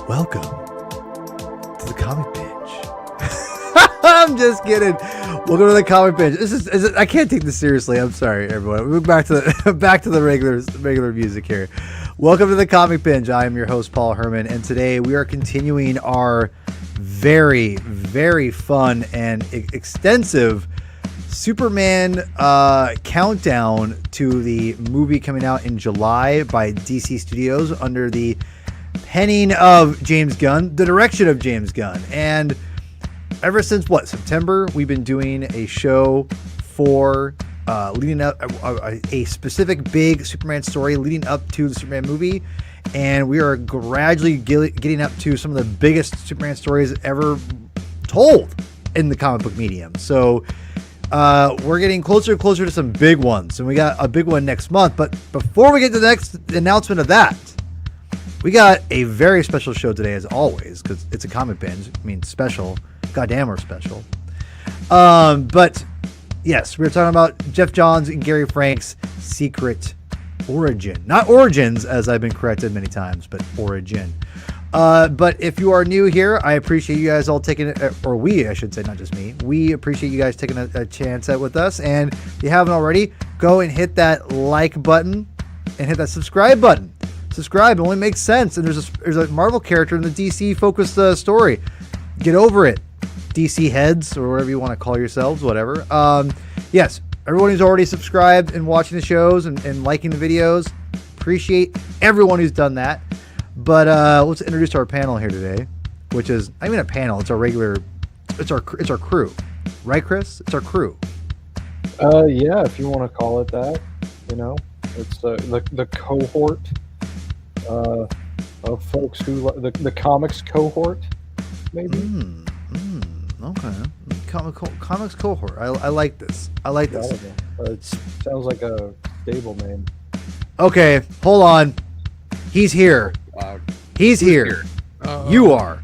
Welcome to the Comic Binge. I'm just kidding. Welcome to the Comic Binge. I can't take this seriously. I'm sorry, everyone. We're back to the regular music here. Welcome to the Comic Binge. I am your host, Paul Herman, and today we are continuing our very, very fun and extensive Superman countdown to the movie coming out in July by DC Studios under the penning of James Gunn, the direction of James Gunn. And ever since September, we've been doing a show for leading up a specific big Superman story leading up to the Superman movie, and we are gradually getting up to some of the biggest Superman stories ever told in the comic book medium. So we're getting closer and closer to some big ones, and we got a big one next month. But before we get to the next announcement of that, we got a very special show today, as always, because it's a Comic Binge. I mean, special. Goddamn, we're special. But yes, we're talking about Geoff Johns and Gary Frank's secret origin. Not origins, as I've been corrected many times, but origin. But if you are new here, I appreciate you guys all taking it, or we, I should say, not just me. We appreciate you guys taking a chance at with us. And if you haven't already, go and hit that like button and hit that subscribe button. Subscribe, it only makes sense. And there's a Marvel character in the DC focused story. Get over it, DC heads, or whatever you want to call yourselves, whatever. Yes, everyone who's already subscribed and watching the shows and liking the videos, appreciate everyone who's done that. But let's introduce our panel here today, which is, I mean, a panel. It's our regular, it's our crew, right, Chris? It's our crew. Yeah, if you want to call it that, you know, it's the cohort of folks who the comics cohort, maybe. Okay, comics cohort. I like this. I like this. It sounds like a stable name. Okay, hold on. He's here. He's here. You are.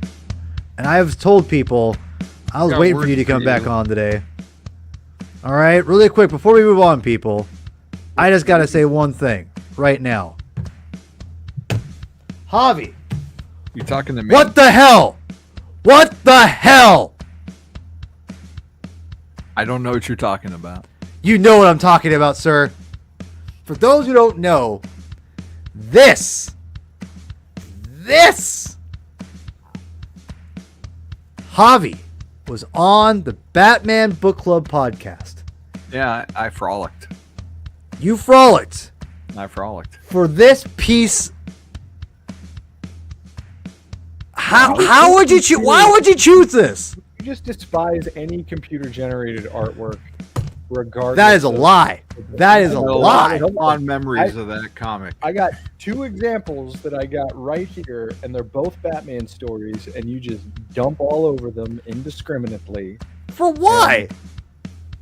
And I have told people I was waiting for you to come back on today. All right, really quick before we move on, people, I just got to say one thing right now. Javi. You talking to me? What the hell? What the hell? I don't know what you're talking about. You know what I'm talking about, sir. For those who don't know, this Javi was on the Batman Book Club podcast. Yeah, I frolicked. You frolicked. I frolicked. For this piece. How would you choose? Why would you choose this? You just despise any computer-generated artwork, regardless. That is a lie. That is a lie. Fond memories of that comic. I got two examples that I got right here, and they're both Batman stories, and you just dump all over them indiscriminately. For why? And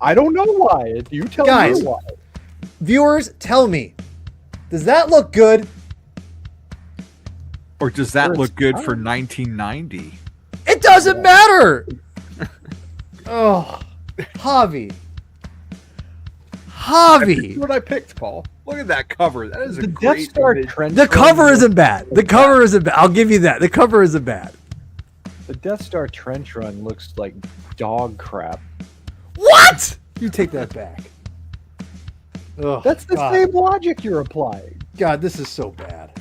I don't know why. You tell me why. Viewers, tell me. Does that look good? Or does that look good for 1990? It doesn't matter. Oh, Javi. That's what I picked, Paul. Look at that cover. That is a great Death Star image. trench. The cover isn't bad. The cover isn't bad. I'll give you that. The cover isn't bad. The Death Star trench run looks like dog crap. What? You take that back. Oh, That's the same logic you're applying. God, this is so bad.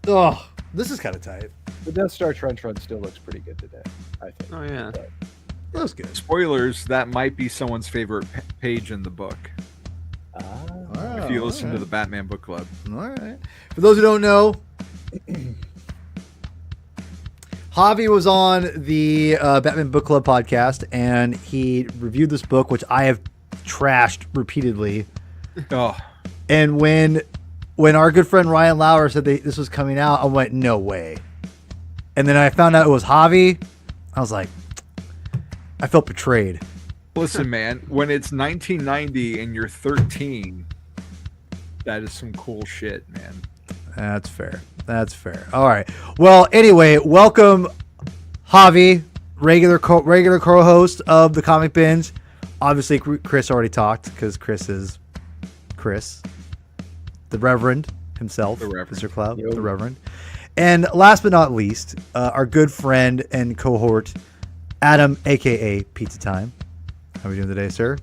Oh, this is kind of tight. The Death Star trench run still looks pretty good today, I think. Oh, yeah. But That was good. Spoilers, that might be someone's favorite page in the book. If you listen to the Batman Book Club. All right. For those who don't know, Javi was on the Batman Book Club podcast, and he reviewed this book, which I have trashed repeatedly. Oh. And when our good friend Ryan Lauer said this was coming out, I went, no way. And then I found out it was Javi. I was like, I felt betrayed. Listen, man, when it's 1990 and you're 13, that is some cool shit, man. That's fair. That's fair. All right. Well, anyway, welcome, Javi, regular co-host of the Comic Binge. Obviously, Chris already talked because Chris is Chris, the Reverend himself, The Reverend. Mr. Cloud, Yo. the Reverend. And last but not least, our good friend and cohort, Adam, a.k.a. Pizza Time. How are we doing today, sir?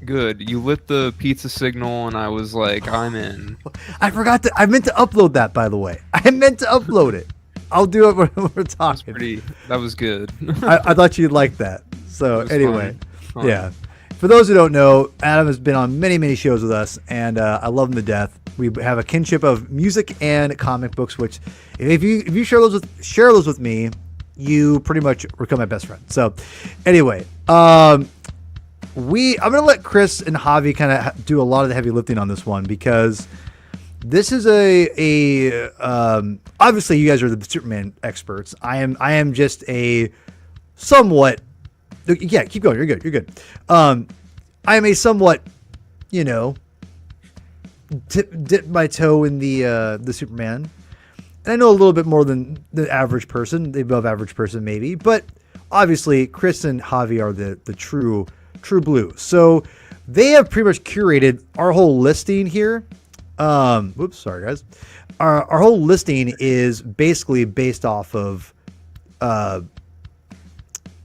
Good. You lit the pizza signal, and I was like, I'm in. I forgot to. I meant to upload that, by the way. I meant to upload it. I'll do it when we're talking. That was good. I thought you'd like that. So It was anyway, fun. yeah. For those who don't know, Adam has been on many, many shows with us, and I love him to death. We have a kinship of music and comic books, which if you share those with me, you pretty much become my best friend. So anyway, I'm gonna let Chris and Javi kind of do a lot of the heavy lifting on this one, because this is obviously you guys are the Superman experts. I am just a somewhat, yeah, keep going. You're good. I am a somewhat, dip my toe in the Superman, and I know a little bit more than the average person, the above average person maybe, but obviously Chris and Javi are the true blue. So they have pretty much curated our whole listing here. Whoops, sorry guys. Our whole listing is basically based off of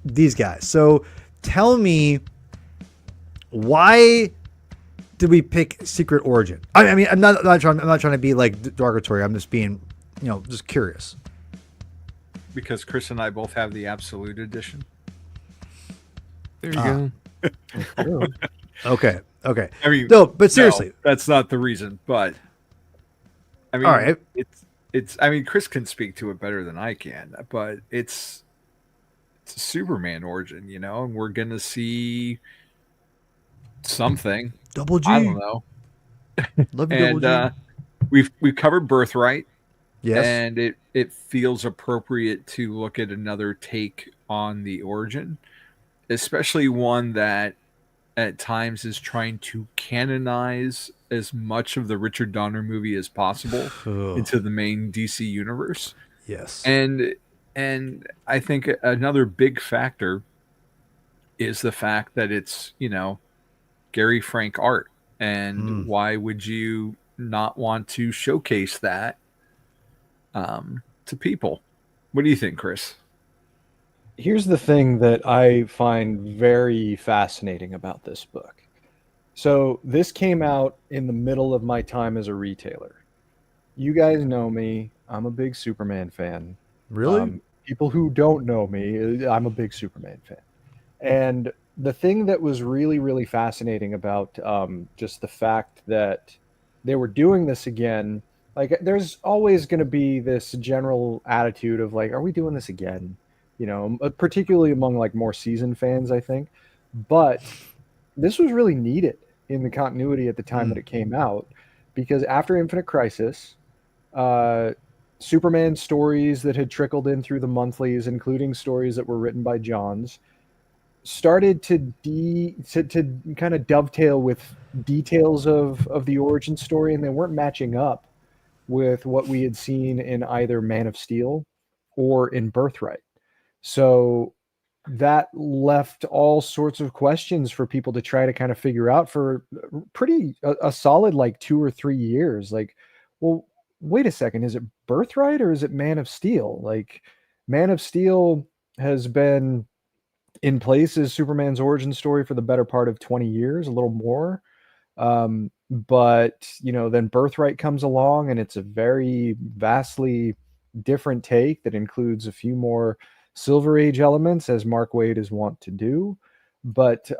these guys. So tell me, why did we pick Secret Origin? I mean, I'm not trying to be like derogatory. I'm just being, just curious. Because Chris and I both have the Absolute Edition. There you go. Okay. I mean, No, but seriously, no, that's not the reason. But I mean, all right. It's. I mean, Chris can speak to it better than I can. But it's a Superman origin, and we're gonna see something. Double G. I don't know. Love you, Double And G. we've covered Birthright. Yes. And it feels appropriate to look at another take on the origin, especially one that at times is trying to canonize as much of the Richard Donner movie as possible into the main DC universe. Yes. And I think another big factor is the fact that it's, Gary Frank art. And why would you not want to showcase that to people? What do you think, Chris? Here's the thing that I find very fascinating about this book. So this came out in the middle of my time as a retailer. You guys know me. I'm a big Superman fan. Really? People who don't know me, I'm a big Superman fan. And the thing that was really, really fascinating about just the fact that they were doing this again, like there's always going to be this general attitude of like, are we doing this again? Particularly among like more seasoned fans, I think. But this was really needed in the continuity at the time that it came out, because after Infinite Crisis, Superman stories that had trickled in through the monthlies, including stories that were written by Johns, started to kind of dovetail with details of the origin story, and they weren't matching up with what we had seen in either Man of Steel or in Birthright. So that left all sorts of questions for people to try to kind of figure out for a solid like 2 or 3 years. Like, well, wait a second, is it Birthright or is it Man of Steel? Like, Man of Steel has been in place as Superman's origin story for the better part of 20 years, a little more. But then Birthright comes along, and it's a very vastly different take that includes a few more Silver Age elements, as Mark Waid is wont to do. But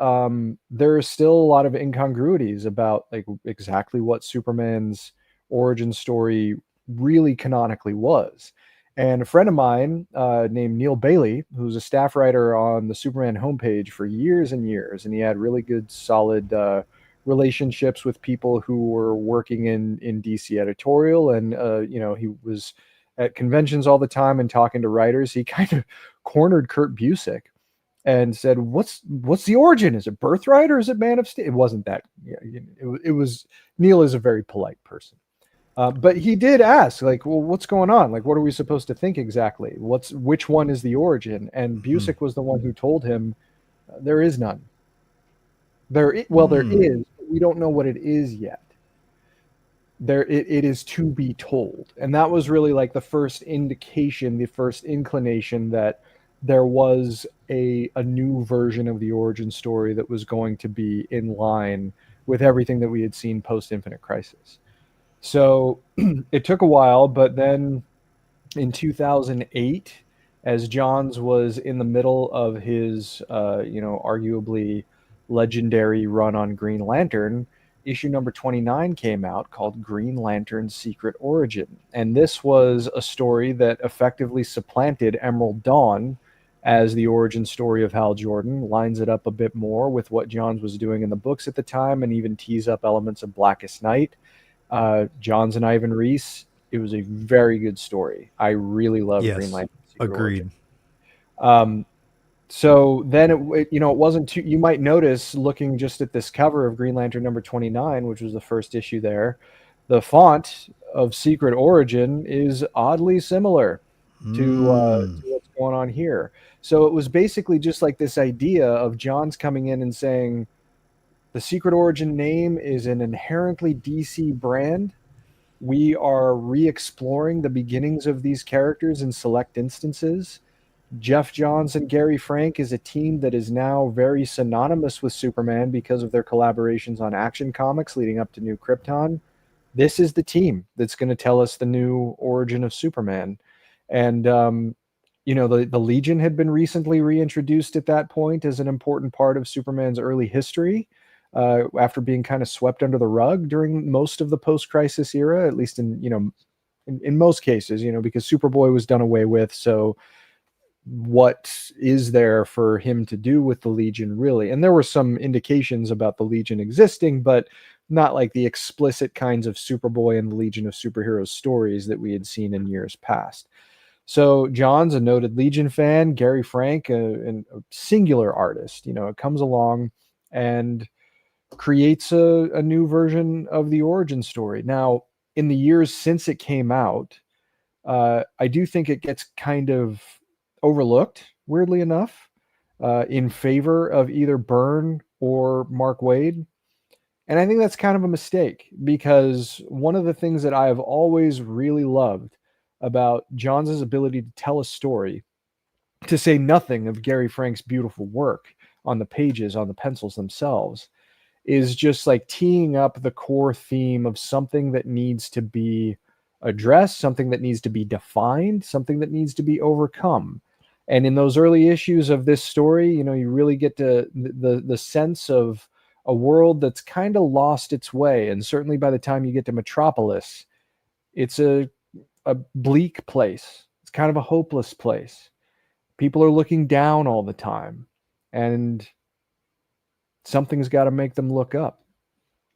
there are still a lot of incongruities about like exactly what Superman's origin story really canonically was. And a friend of mine named Neil Bailey, who's a staff writer on the Superman homepage for years and years, and he had really good, solid relationships with people who were working in DC editorial, and he was at conventions all the time and talking to writers. He kind of cornered Kurt Busiek and said, "What's the origin? Is it Birthright or is it Man of Steel?" It wasn't that. It was. Neil is a very polite person. But he did ask, like, well, what's going on? Like, what are we supposed to think exactly? Which one is the origin? And Busiek was the one who told him there is none. There is, but we don't know what it is yet. it is to be told. And that was really like the first indication, the first inclination that there was a new version of the origin story that was going to be in line with everything that we had seen post Infinite Crisis. So it took a while, but then in 2008, as Johns was in the middle of his, arguably legendary run on Green Lantern, issue number 29 came out called Green Lantern's Secret Origin. And this was a story that effectively supplanted Emerald Dawn as the origin story of Hal Jordan, lines it up a bit more with what Johns was doing in the books at the time, and even tease up elements of Blackest Night. Johns and Ivan Reis, it was a very good story. I really love Green Lantern Secret agreed. Origin. So then it wasn't too, you might notice looking just at this cover of Green Lantern number 29, which was the first issue there, the font of Secret Origin is oddly similar to what's going on here. So it was basically just like this idea of Johns coming in and saying, the Secret Origin name is an inherently DC brand. We are re-exploring the beginnings of these characters in select instances. Geoff Johns and Gary Frank is a team that is now very synonymous with Superman because of their collaborations on Action Comics leading up to New Krypton. This is the team that's going to tell us the new origin of Superman. And, the Legion had been recently reintroduced at that point as an important part of Superman's early history. After being kind of swept under the rug during most of the post-crisis era, at least in most cases, because Superboy was done away with. So what is there for him to do with the Legion, really? And there were some indications about the Legion existing, but not like the explicit kinds of Superboy and the Legion of Superheroes stories that we had seen in years past. So John's a noted Legion fan, Gary Frank, a singular artist, comes along and creates a new version of the origin story. Now, in the years since it came out, I do think it gets kind of overlooked, weirdly enough, in favor of either Byrne or Mark Waid. And I think that's kind of a mistake, because one of the things that I have always really loved about Johns' ability to tell a story, to say nothing of Gary Frank's beautiful work on the pages, on the pencils themselves, is just like teeing up the core theme of something that needs to be addressed, something that needs to be defined, something that needs to be overcome. And in those early issues of this story, you really get to the sense of a world that's kind of lost its way. And certainly by the time you get to Metropolis, it's a bleak place. It's kind of a hopeless place. People are looking down all the time, and something's got to make them look up,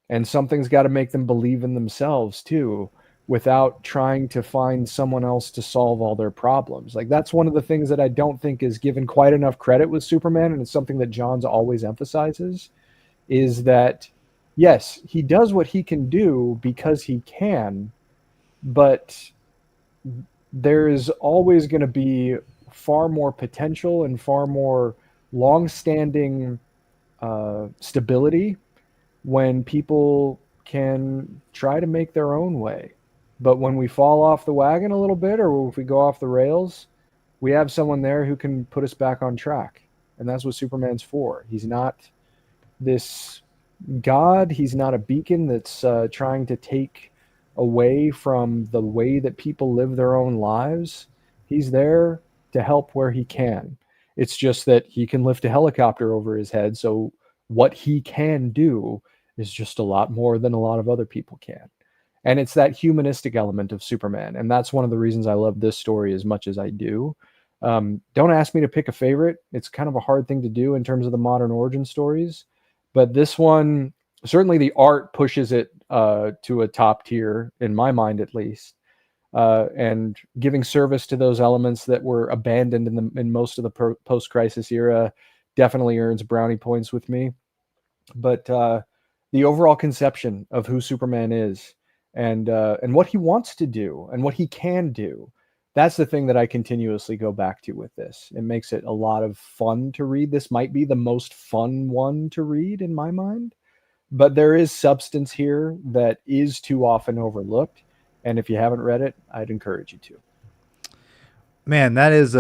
and something's got to make them believe in themselves too, without trying to find someone else to solve all their problems. Like, that's one of the things that I don't think is given quite enough credit with Superman, and it's something that Johns always emphasizes, is that yes, he does what he can do because he can, but there is always going to be far more potential and far more long-standing stability when people can try to make their own way. But when we fall off the wagon a little bit, or if we go off the rails, we have someone there who can put us back on track. And that's what Superman's for. He's not this god. He's not a beacon that's trying to take away from the way that people live their own lives. He's there to help where he can. It's just that he can lift a helicopter over his head. So what he can do is just a lot more than a lot of other people can. And it's that humanistic element of Superman. And that's one of the reasons I love this story as much as I do. Don't ask me to pick a favorite. It's kind of a hard thing to do in terms of the modern origin stories. But this one, certainly the art pushes it to a top tier, in my mind at least. And giving service to those elements that were abandoned in most of the post-crisis era definitely earns brownie points with me. But the overall conception of who Superman is, and what he wants to do and what he can do, that's the thing that I continuously go back to with this. It makes it a lot of fun to read. This might be the most fun one to read in my mind. but there is substance here that is too often overlooked. And if you haven't read it, I'd encourage you to. Man, that's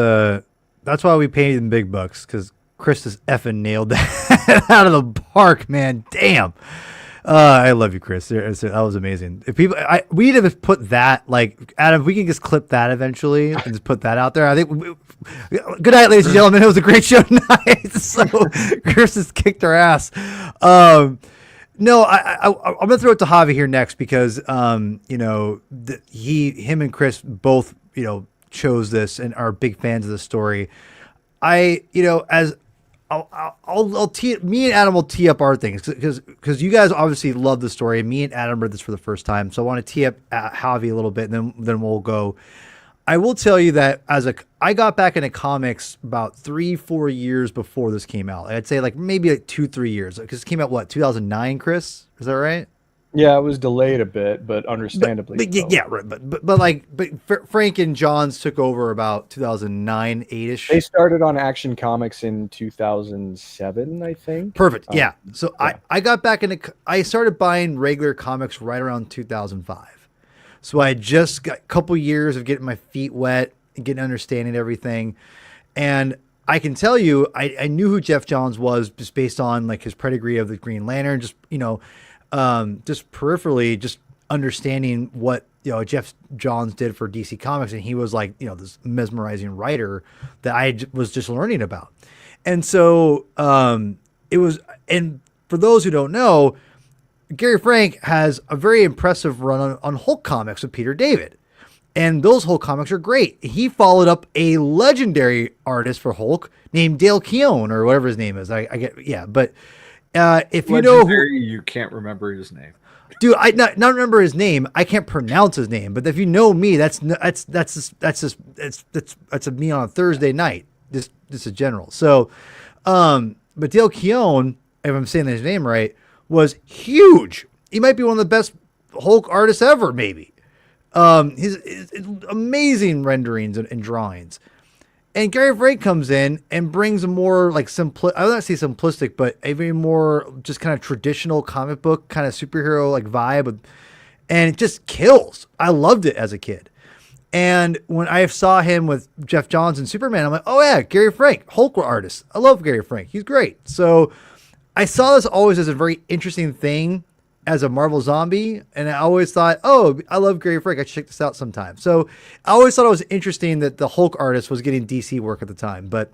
why we paid him big bucks, because Chris has effing nailed that out of the park, man. Damn. I love you, Chris. That was amazing. If we need to put that, like, Adam, if we can just clip that eventually and just put that out there. I think. Good night, ladies and gentlemen. It was a great show tonight. So Chris has kicked our ass. No, I'm gonna throw it to Javi here next because you know, him and Chris both, you know, chose this and are big fans of the story. You know, as I'll tee, me and Adam will tee up our things because you guys obviously love the story. Me and Adam read this for the first time, so I want to tee up Javi a little bit, and then we'll go. I will tell you that I got back into comics about 3-4 years before this came out. I'd say like maybe like 2-3 years, because it came out 2009, Chris? Is that right? Yeah, it was delayed a bit, but understandably. But yeah, right. But Frank and Johns took over about 2009, 8ish. They started on Action Comics in 2007, I think. Perfect. Yeah. So yeah. I got back into. I started buying regular comics right around 2005. So I just got a couple years of getting my feet wet and getting understanding everything, and I can tell you, I knew who Geoff Johns was just based on like his pedigree of the Green Lantern, just, you know. Just peripherally, just understanding what, you know, Geoff Johns did for DC Comics, and he was like, you know, this mesmerizing writer that I was just learning about, and so it was. And for those who don't know, Gary Frank has a very impressive run on Hulk comics with Peter David, and those Hulk comics are great. He followed up a legendary artist for Hulk named Dale Keown, or whatever his name is. I get, yeah, but. If you know who, you can't remember his name, dude. I not remember his name. I can't pronounce his name. But if you know me, that's a me on a Thursday night. Just a general. So, but Dale Keown, if I'm saying his name right, was huge. He might be one of the best Hulk artists ever. Maybe. His amazing renderings and drawings. And Gary Frank comes in and brings a more like I would not say simplistic, but a very more just kind of traditional comic book kind of superhero like vibe, and it just kills. I loved it as a kid. And when I saw him with Geoff Johns and Superman, I'm like, oh yeah, Gary Frank, Hulk artist. I love Gary Frank. He's great. So I saw this always as a very interesting thing as a Marvel zombie, and I always thought, oh, I love Gary Frank, I should check this out sometime. So I always thought it was interesting that the Hulk artist was getting DC work at the time, but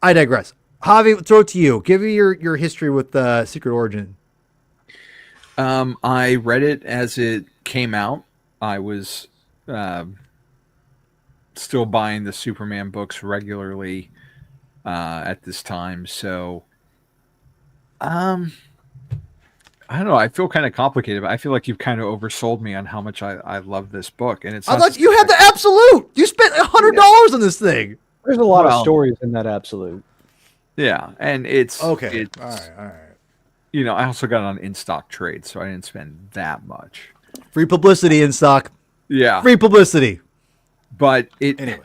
I digress. Javi, throw it to you. Give me your history with Secret Origin. I read it as it came out. I was still buying the Superman books regularly at this time, so I don't know. I feel kind of complicated, but I feel like you've kind of oversold me on how much I love this book. And it's I thought you had the absolute. You spent $100 on this thing. There's a lot of stories in that absolute. Yeah, and it's okay. It's, all right. You know, I also got it on in stock trade, so I didn't spend that much. Free publicity in stock. Yeah, free publicity. But anyway,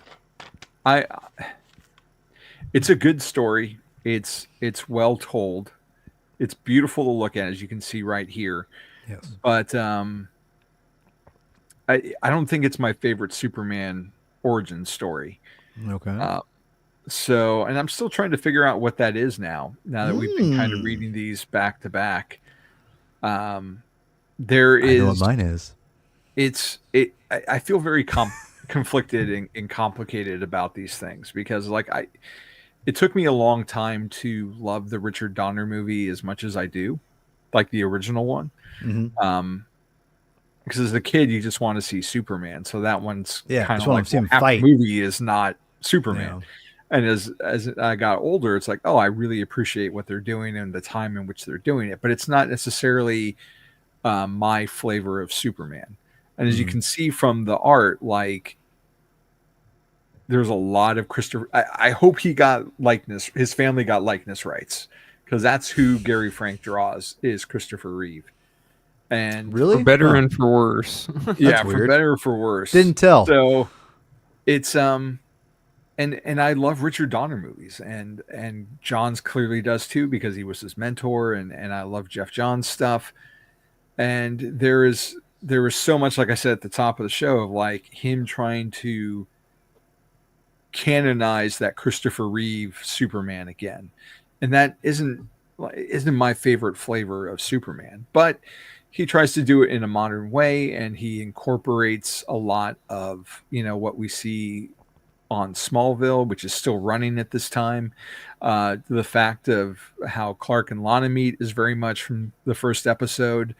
it's a good story. It's well told. It's beautiful to look at, as you can see right here. Yes. But I don't think it's my favorite Superman origin story. Okay. So, and I'm still trying to figure out what that is now that we've been kind of reading these back to back. I know what mine is. I feel very conflicted and complicated about these things because it took me a long time to love the Richard Donner movie as much as I do, like the original one. Mm-hmm. Because as a kid, you just want to see Superman. So that one's kind of like half the movie is not Superman. Yeah. And as I got older, it's like, oh, I really appreciate what they're doing and the time in which they're doing it. But it's not necessarily my flavor of Superman. And as you can see from the art, like, there's a lot of Christopher. I hope he got likeness. His family got likeness rights, because that's who Gary Frank draws, is Christopher Reeve. And really, for better and for worse. Yeah, for better or for worse. Didn't tell. So it's and I love Richard Donner movies, and Johns clearly does too, because he was his mentor, and I love Geoff Johns stuff. And there was so much, like I said at the top of the show, of like him trying to canonize that Christopher Reeve Superman again, and that isn't my favorite flavor of Superman, but he tries to do it in a modern way, and he incorporates a lot of what we see on Smallville, which is still running at this time. The fact of how Clark and Lana meet is very much from the first episode.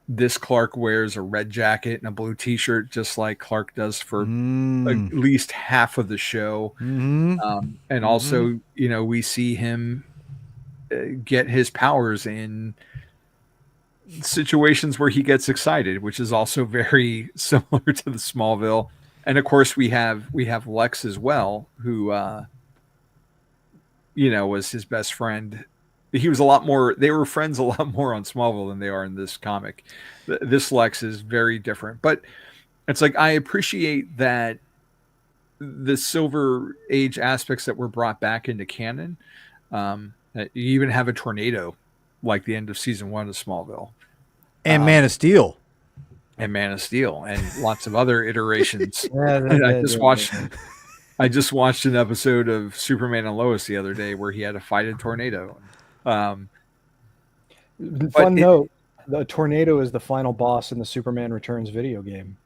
This Clark wears a red jacket and a blue t-shirt, just like Clark does for at least half of the show. And also, we see him get his powers in situations where he gets excited, which is also very similar to the Smallville. And of course, we have Lex as well, who was his best friend. He was they were friends a lot more on Smallville than they are in this comic. This Lex is very different, but it's like, I appreciate that the Silver Age aspects that were brought back into canon. You even have a tornado, like the end of season 1 of Smallville, and Man of Steel. And lots of other iterations. I just watched an episode of Superman and Lois the other day where he had to fight a tornado. Fun note: the tornado is the final boss in the Superman Returns video game,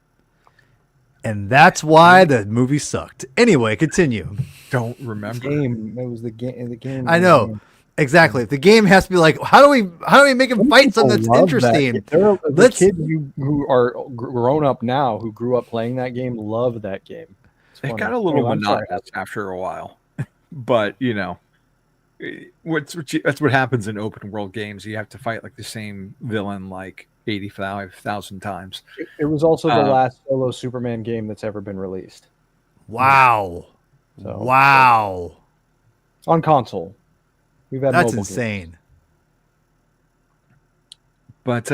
and that's why the movie sucked. Anyway, continue. Don't remember. It was the game. The game. I know. Exactly. The game has to be like, how do we make him fight something that's interesting? The kids who are grown up now, who grew up playing that game, love that game. It got a little monotonous after a while, but that's what happens in open world games. You have to fight like the same villain like 85,000 times. It was also the last solo Superman game that's ever been released. Wow. Wow. On console. We've had that's insane. Games. But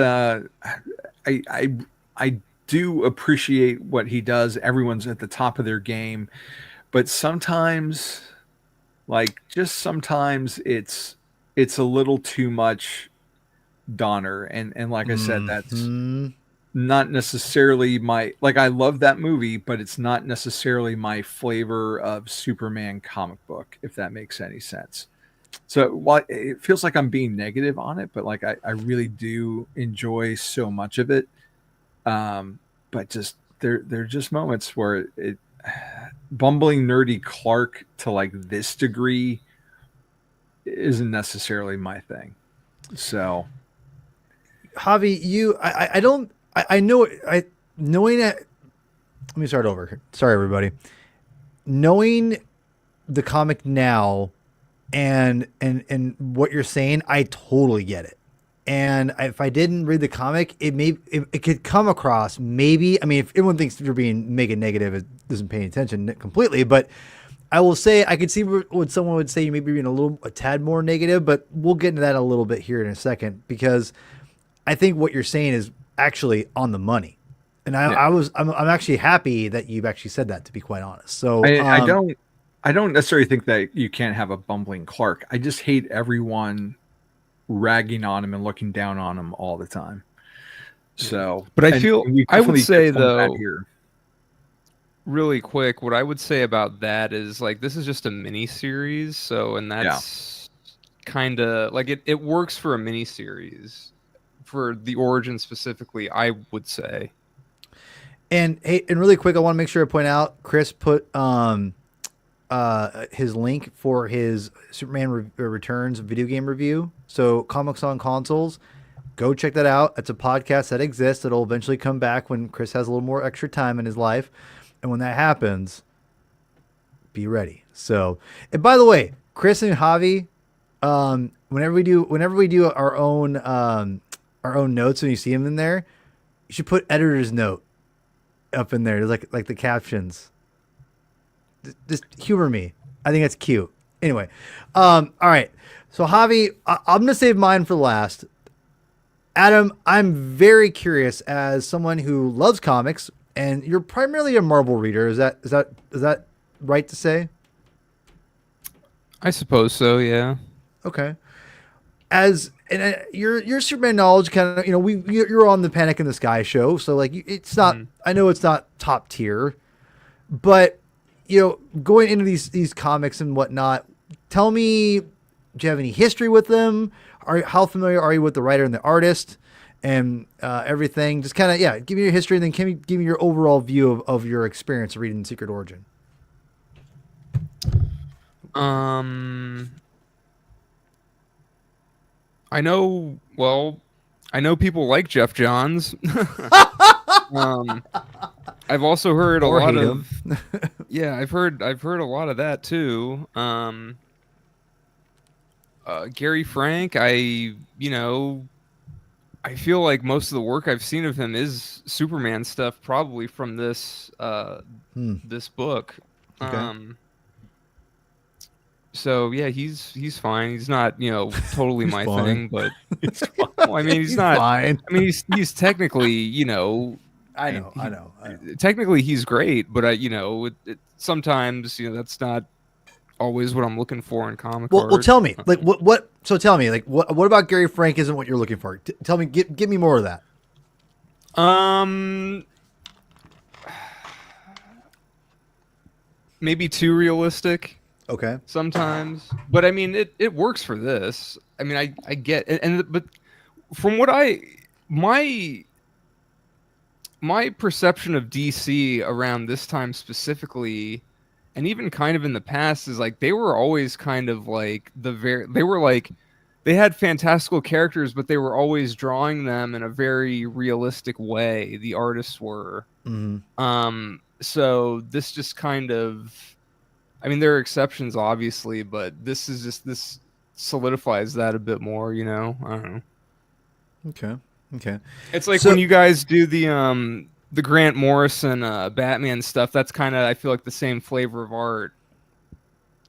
I do appreciate what he does. Everyone's at the top of their game, but sometimes it's a little too much Donner, and like I said, that's not necessarily I love that movie, but it's not necessarily my flavor of Superman comic book, if that makes any sense. So while it feels like I'm being negative on it, but I really do enjoy so much of it. But just there are just moments where it bumbling nerdy Clark to this degree isn't necessarily my thing. So Javi, knowing that, let me start over. Sorry, everybody. Knowing the comic now and what you're saying, I totally get it. And if I didn't read the comic, it could come across maybe. I mean, if everyone thinks you're being mega negative, it doesn't pay attention completely. But I will say I could see what someone would say you may be being a tad more negative. But we'll get into that a little bit here in a second, because I think what you're saying is actually on the money. And I'm actually happy that you've actually said that, to be quite honest. So I don't necessarily think that you can't have a bumbling Clark. I just hate everyone ragging on him and looking down on him all the time. So, but I would say though, really quick, what I would say about that is this is just a mini series. So, and that's kind of it works for a mini series for the origin specifically, I would say. And hey, and really quick, I want to make sure I point out, Chris put his link for his Superman Returns video game review. So Comics on Consoles, go check that out. It's a podcast that exists. It'll eventually come back when Chris has a little more extra time in his life. And when that happens, be ready. So, and by the way, Chris and Javi, whenever we do our own notes, when you see them in there, you should put editor's note up in there, like the captions. Just humor me. I think that's cute. Anyway, all right. So Javi, I'm gonna save mine for last. Adam, I'm very curious, as someone who loves comics, and you're primarily a Marvel reader. Is that right to say? I suppose so. Yeah. Okay. Your Superman knowledge kind of, you're on the Panic in the Sky show, so like it's not. I know it's not top tier, but going into these comics and whatnot, tell me, do you have any history with them? How familiar are you with the writer and the artist and everything? Just kind of give me your history, and then give me your overall view of your experience reading Secret Origin. I know people like Geoff Johns. I've also heard a lot of I've heard a lot of that too. Gary Frank, I feel like most of the work I've seen of him is Superman stuff, probably from this this book. Okay. So yeah, he's fine. He's not totally my fine. thing, but well, I mean he's not. Fine. I mean he's technically I know. Technically he's great, but sometimes that's not always what I'm looking for in comic art. Well, tell me, like what? So tell me, like what about Gary Frank isn't what you're looking for? Tell me, give me more of that. Maybe too realistic. Okay. Sometimes, but I mean it works for this. I mean I get it, but from what my perception of DC around this time specifically, and even kind of in the past, is like they were always kind of like they had fantastical characters, but they were always drawing them in a very realistic way. The artists were. Mm-hmm. So this just kind of, I mean, there are exceptions obviously, but this solidifies that a bit more. I don't know. Okay. It's like when you guys do the Grant Morrison Batman stuff. That's kind of, I feel like, the same flavor of art.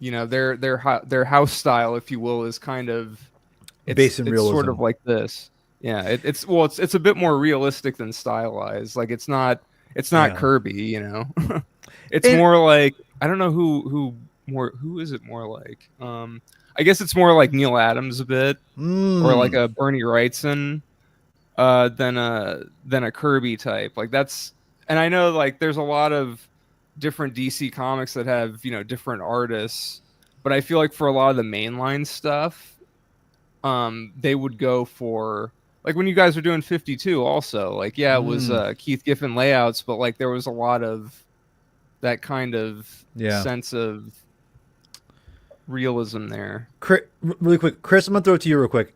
Their house style, if you will, is kind of based in realism. Sort of like this. Yeah, it's a bit more realistic than stylized. Like it's not Kirby. It's more like, I don't know who is it more like. I guess it's more like Neil Adams a bit, or like a Bernie Wrightson. Than a Kirby type. Like that's, and I know like there's a lot of different DC comics that have different artists, but I feel like for a lot of the mainline stuff, they would go for, like when you guys were doing 52 also, like it was Keith Giffen layouts, but like there was a lot of that kind of sense of realism there. Really quick, Chris, I'm gonna throw it to you real quick.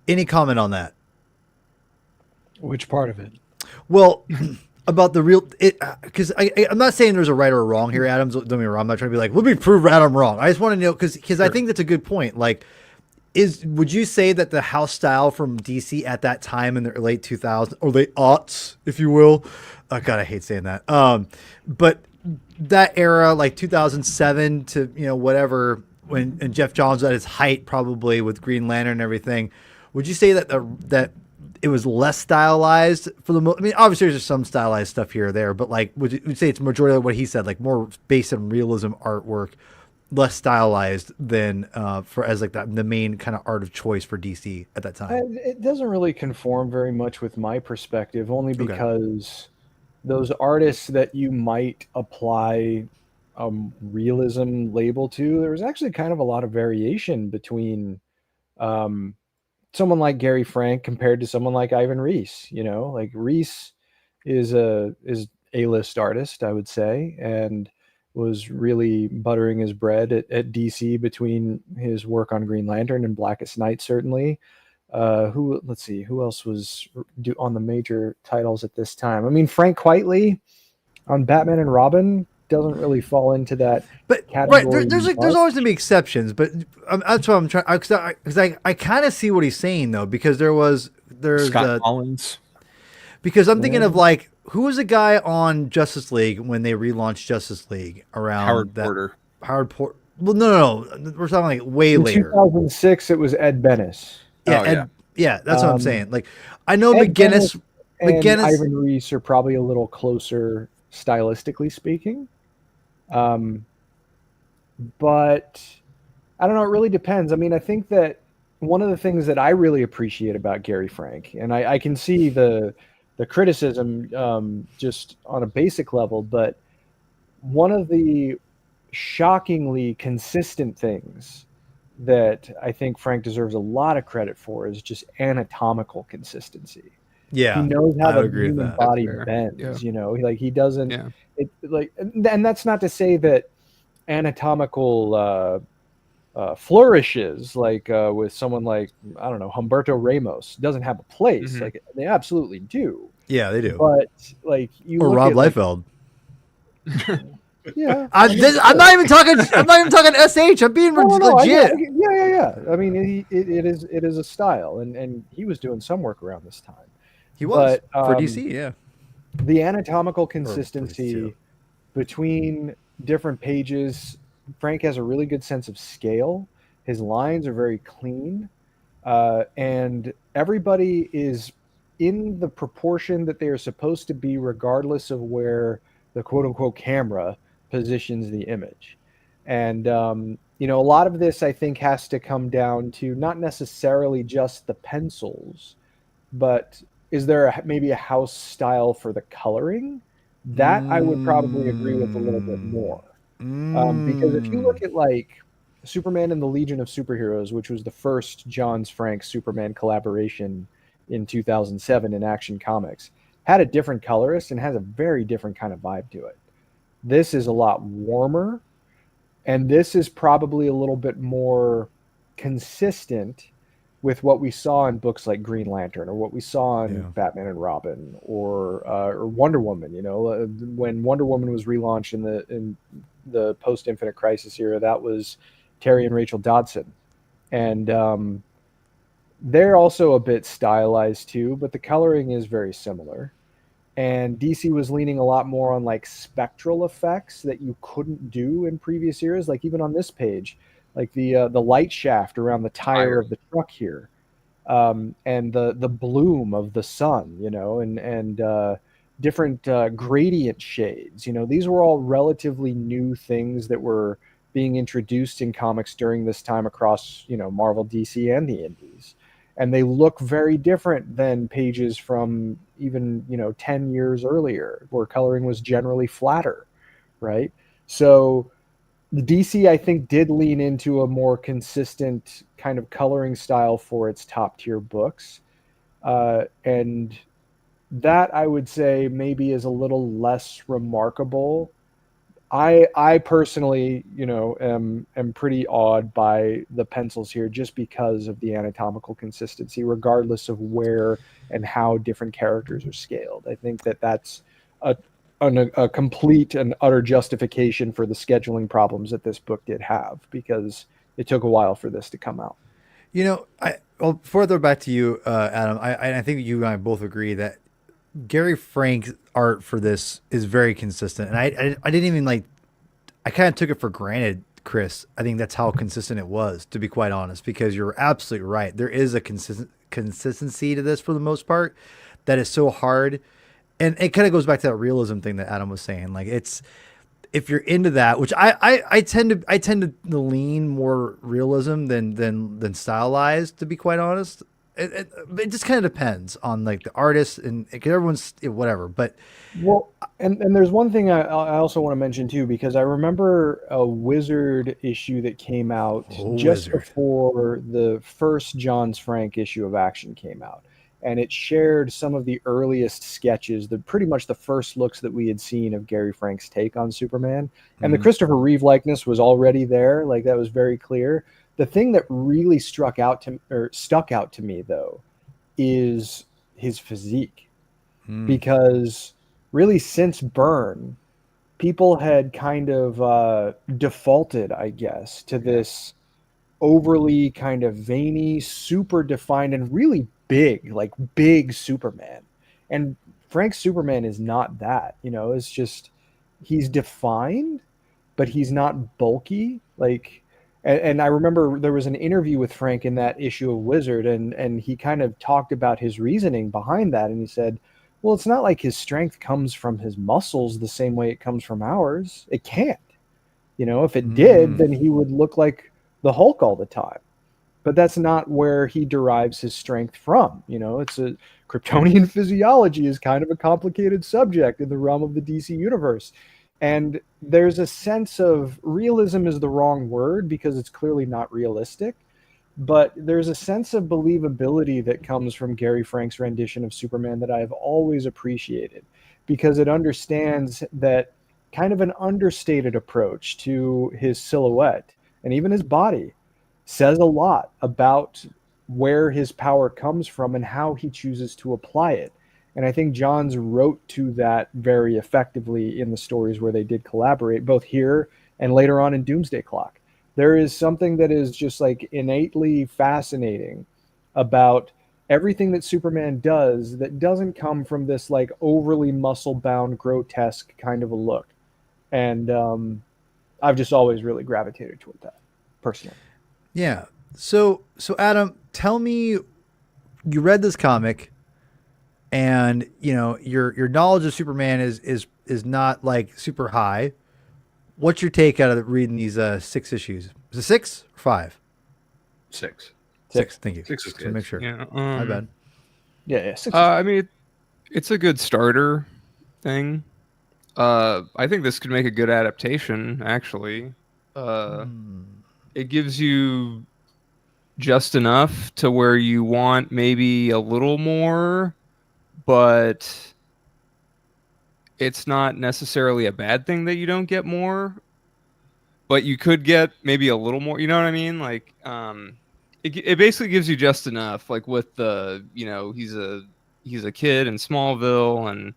Any comment on that? Which part of it? Well, about the real, because I'm not saying there's a right or a wrong here, Adams. Don't get me wrong. I'm not trying to be like, let me prove Adam wrong. I just want to know, because I think that's a good point. Like, would you say that the house style from DC at that time in the late 2000s, or late aughts, if you will? Oh, God, I hate saying that. But that era, like 2007 to whatever, and Geoff Johns at his height, probably with Green Lantern and everything. Would you say that that it was less stylized for the I mean, obviously there's some stylized stuff here or there, but like, would you say it's majority of what he said, like more based on realism artwork, less stylized than as like the main kind of art of choice for DC at that time? It doesn't really conform very much with my perspective, only because those artists that you might apply realism label to, there was actually kind of a lot of variation between someone like Gary Frank compared to someone like Ivan Reis. Like Reis is A-list artist, I would say, and was really buttering his bread at DC between his work on Green Lantern and Blackest Night, certainly. Let's see, who else was on the major titles at this time? I mean, Frank Quitely on Batman and Robin doesn't really fall into that. But category. Right, there's always going to be exceptions, but that's what I'm trying. Because I kind of see what he's saying though, because there's Scott Collins. Because I'm thinking of like, who was the guy on Justice League when they relaunched Justice League around Howard Porter. Howard Porter. Well, no, we're talking like way later. 2006, it was Ed Benes. Yeah, that's what I'm saying. Like, I know Ed McGinnis and Ivan Reis are probably a little closer stylistically speaking. But I don't know. It really depends. I mean, I think that one of the things that I really appreciate about Gary Frank, and I can see the criticism just on a basic level, but one of the shockingly consistent things that I think Frank deserves a lot of credit for is just anatomical consistency. Yeah, He knows how I would the agree with human that. body That's fair. bends. Yeah. You know, like he doesn't. Yeah. It like, and that's not to say that anatomical flourishes like with someone like, I don't know, Humberto Ramos doesn't have a place. Mhm. Like they absolutely do. Yeah, they do. But like you Or look Rob at like, Liefeld. yeah, I'm not even talking. I'm not even talking sh. I'm being legit. yeah. I mean, it is a style, and he was doing some work around this time. He was But, for DC. Yeah, the anatomical too. consistency between different pages. Frank has a really good sense of scale. His lines are very clean, and everybody is in the proportion that they are supposed to be, regardless of where the quote unquote camera positions the image. And you know, a lot of this I think has to come down to not necessarily just the pencils, but is there maybe a house style for the coloring? That I would probably agree with a little bit more. Because if you look at like Superman and the Legion of Superheroes, which was the first Johns Frank Superman collaboration in 2007 in Action Comics, had a different colorist and has a very different kind of vibe to it. This is a lot warmer, and this is probably a little bit more consistent with what we saw in books like Green Lantern, or what we saw in Batman and Robin, or Wonder Woman. You know, when Wonder Woman was relaunched in the post Infinite Crisis era, that was Terry and Rachel Dodson, and they're also a bit stylized too, but the coloring is very similar. And DC was leaning a lot more on like spectral effects that you couldn't do in previous eras. Like even on this page, like the light shaft around the tire of the truck here, and the bloom of the sun, you know, and different gradient shades. You know, these were all relatively new things that were being introduced in comics during this time across, you know, Marvel, DC, and the Indies. And they look very different than pages from even, you know, 10 years earlier, where coloring was generally flatter, right? So the DC, I think, did lean into a more consistent kind of coloring style for its top tier books. And that, I would say, maybe is a little less remarkable. I personally, you know, am pretty awed by the pencils here, just because of the anatomical consistency, regardless of where and how different characters are scaled. I think that that's a complete and utter justification for the scheduling problems that this book did have, because it took a while for this to come out. You know, well, further back to you, Adam. I think you and I both agree that Gary Frank's art for this is very consistent, and I didn't even like. I kind of took it for granted, Chris. I think that's how consistent it was, to be quite honest, because you're absolutely right. There is a consistency to this for the most part that is so hard, and it kind of goes back to that realism thing that Adam was saying. Like, it's, if you're into that, which I tend to lean more realism than stylized, to be quite honest. It just kind of depends on like the artist, and everyone's whatever. But well, and there's one thing I also want to mention too, because I remember a Wizard issue that came out just before the first Johns Frank issue of Action came out, and it shared some of the earliest sketches, pretty much the first looks that we had seen of Gary Frank's take on Superman, and the Christopher Reeve likeness was already there. Like, that was very clear. The thing that really stuck out to me, though, is his physique, because really since Byrne, people had kind of defaulted, I guess, to this overly kind of veiny, super defined, and really big, like big Superman. And Frank's Superman is not that. You know, it's just, he's defined, but he's not bulky. Like. And I remember there was an interview with Frank in that issue of Wizard, and he kind of talked about his reasoning behind that. And he said, well, it's not like his strength comes from his muscles the same way it comes from ours. It can't. You know, if it did, then he would look like the Hulk all the time. But that's not where he derives his strength from. You know, it's a Kryptonian physiology is kind of a complicated subject in the realm of the DC universe. And there's a sense of realism is the wrong word because it's clearly not realistic. But there's a sense of believability that comes from Gary Frank's rendition of Superman that I have always appreciated because it understands that kind of an understated approach to his silhouette and even his body says a lot about where his power comes from and how he chooses to apply it. And I think Johns wrote to that very effectively in the stories where they did collaborate, both here and later on in Doomsday Clock. There is something that is just like innately fascinating about everything that Superman does that doesn't come from this like overly muscle-bound, grotesque kind of a look. And I've just always really gravitated toward that, personally. Yeah. So Adam, tell me, you read this comic, and you know your knowledge of Superman is not like super high. What's your take out of reading these 6 issues? Is it 6 or 5? 6. 6. Thank you. 6 is Just to good. make sure. Yeah. My bad. Yeah. 6 I mean, it's a good starter thing. I think this could make a good adaptation, actually. It gives you just enough to where you want maybe a little more, but it's not necessarily a bad thing that you don't get more, but you could get maybe a little more, you know what I mean? Like, it basically gives you just enough, like with the, you know, he's a kid in Smallville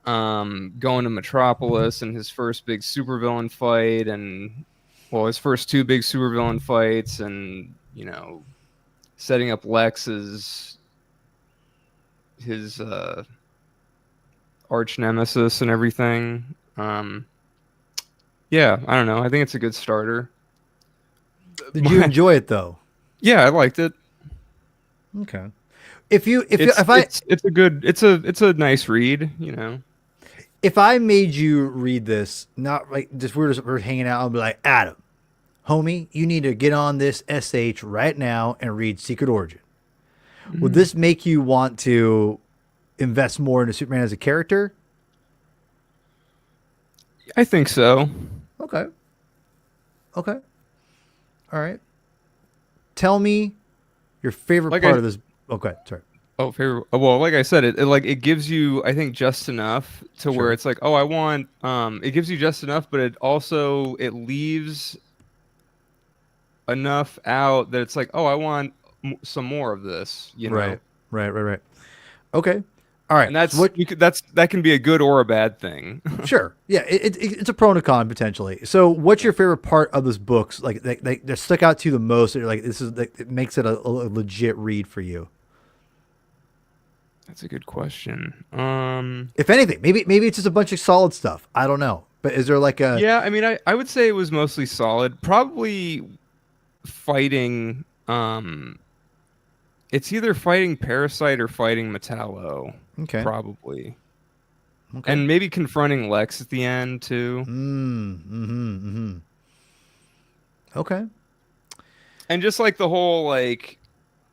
and going to Metropolis and his first big supervillain fight, and well, his first 2 big supervillain fights, and you know, setting up Lex as his arch nemesis and everything. Yeah, I don't know. I think it's a good starter. Did you enjoy it though? Yeah, I liked it. Okay. It's a nice read, you know. If I made you read this, not like just we're hanging out, I'll be like, Adam, homie, you need to get on this SH right now and read Secret Origin. Would this make you want to invest more into Superman as a character? I think so. Okay. All right. Tell me your favorite part of this. Okay, sorry. Oh, favorite. Well, like I said, it gives you, I think, just enough to where it's like, oh, I want. It gives you just enough, but it leaves enough out that it's like, oh, I want some more of this. You know. Right. Okay. All right. And that can be a good or a bad thing. Sure. Yeah. It's a pro and a con potentially. So, what's your favorite part of this book? Like that stuck out to you the most? That you're like, this is it makes it a legit read for you. That's a good question. If anything, maybe it's just a bunch of solid stuff. I don't know. But is there like a? Yeah. I mean, I would say it was mostly solid. Probably fighting. It's either fighting Parasite or fighting Metallo. Okay. Probably. Okay. And maybe confronting Lex at the end too. Okay. And just like the whole like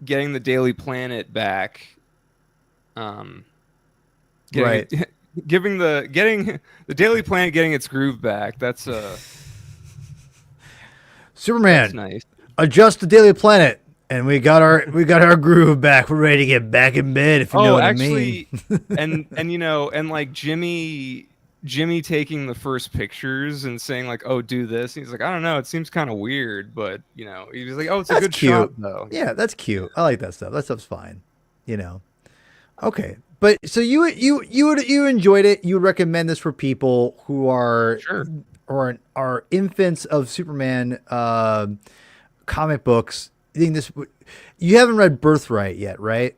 getting the Daily Planet back. Getting the Daily Planet getting its groove back. That's Superman. That's nice. Adjust the Daily Planet. And we got our groove back. We're ready to get back in bed, if you know what I mean. and you know, and like Jimmy taking the first pictures and saying like, "Oh, do this." And he's like, "I don't know. It seems kind of weird, but you know." He was like, "Oh, it's a good shot, though." Yeah, that's cute. I like that stuff. That stuff's fine. You know. Okay, but so you enjoyed it. You would recommend this for people who are are infants of Superman comic books. You haven't read Birthright yet, right?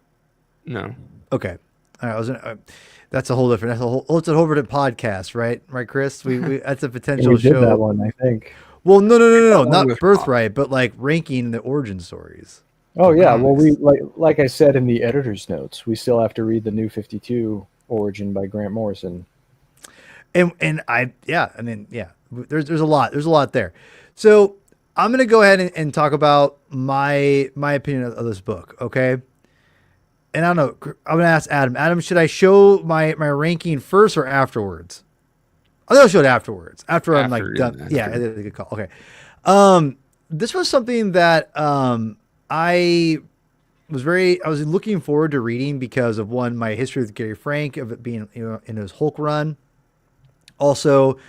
No. Okay. All right. That's a whole different. It's a whole different podcast, right? Right, Chris? We that's a potential we show. Did that one, I think. Well, no, not Birthright, but like ranking the origin stories. Oh yeah. Well, we like I said in the editor's notes, we still have to read the New 52 origin by Grant Morrison. And there's a lot there. So I'm gonna go ahead and talk about my opinion of this book, okay? And I don't know. I'm gonna ask Adam. Adam, should I show my ranking first or afterwards? I'll show it afterwards. After I'm like done. Yeah, that's a good call. Okay. This was something that I was looking forward to reading because of one, my history with Gary Frank, of it being in his Hulk run. Also,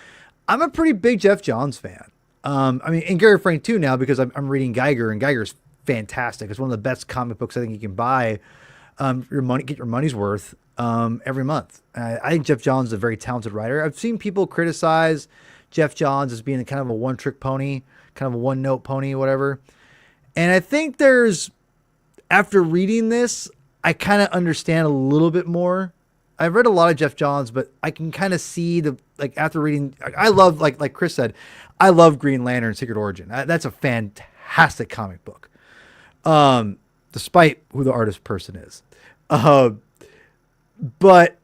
I'm a pretty big Geoff Johns fan. I mean, and Gary Frank too now, because I'm reading Geiger, and Geiger's fantastic. It's one of the best comic books I think you can buy. Get your money's worth every month. I think Geoff Johns is a very talented writer. I've seen people criticize Geoff Johns as being kind of a one-trick pony, kind of a one-note pony, whatever. And I think after reading this, I kind of understand a little bit more. I've read a lot of Geoff Johns, but I can kind of see after reading, I love, like Chris said, I love Green Lantern Secret Origin. That's a fantastic comic book. Despite who the artist person is. But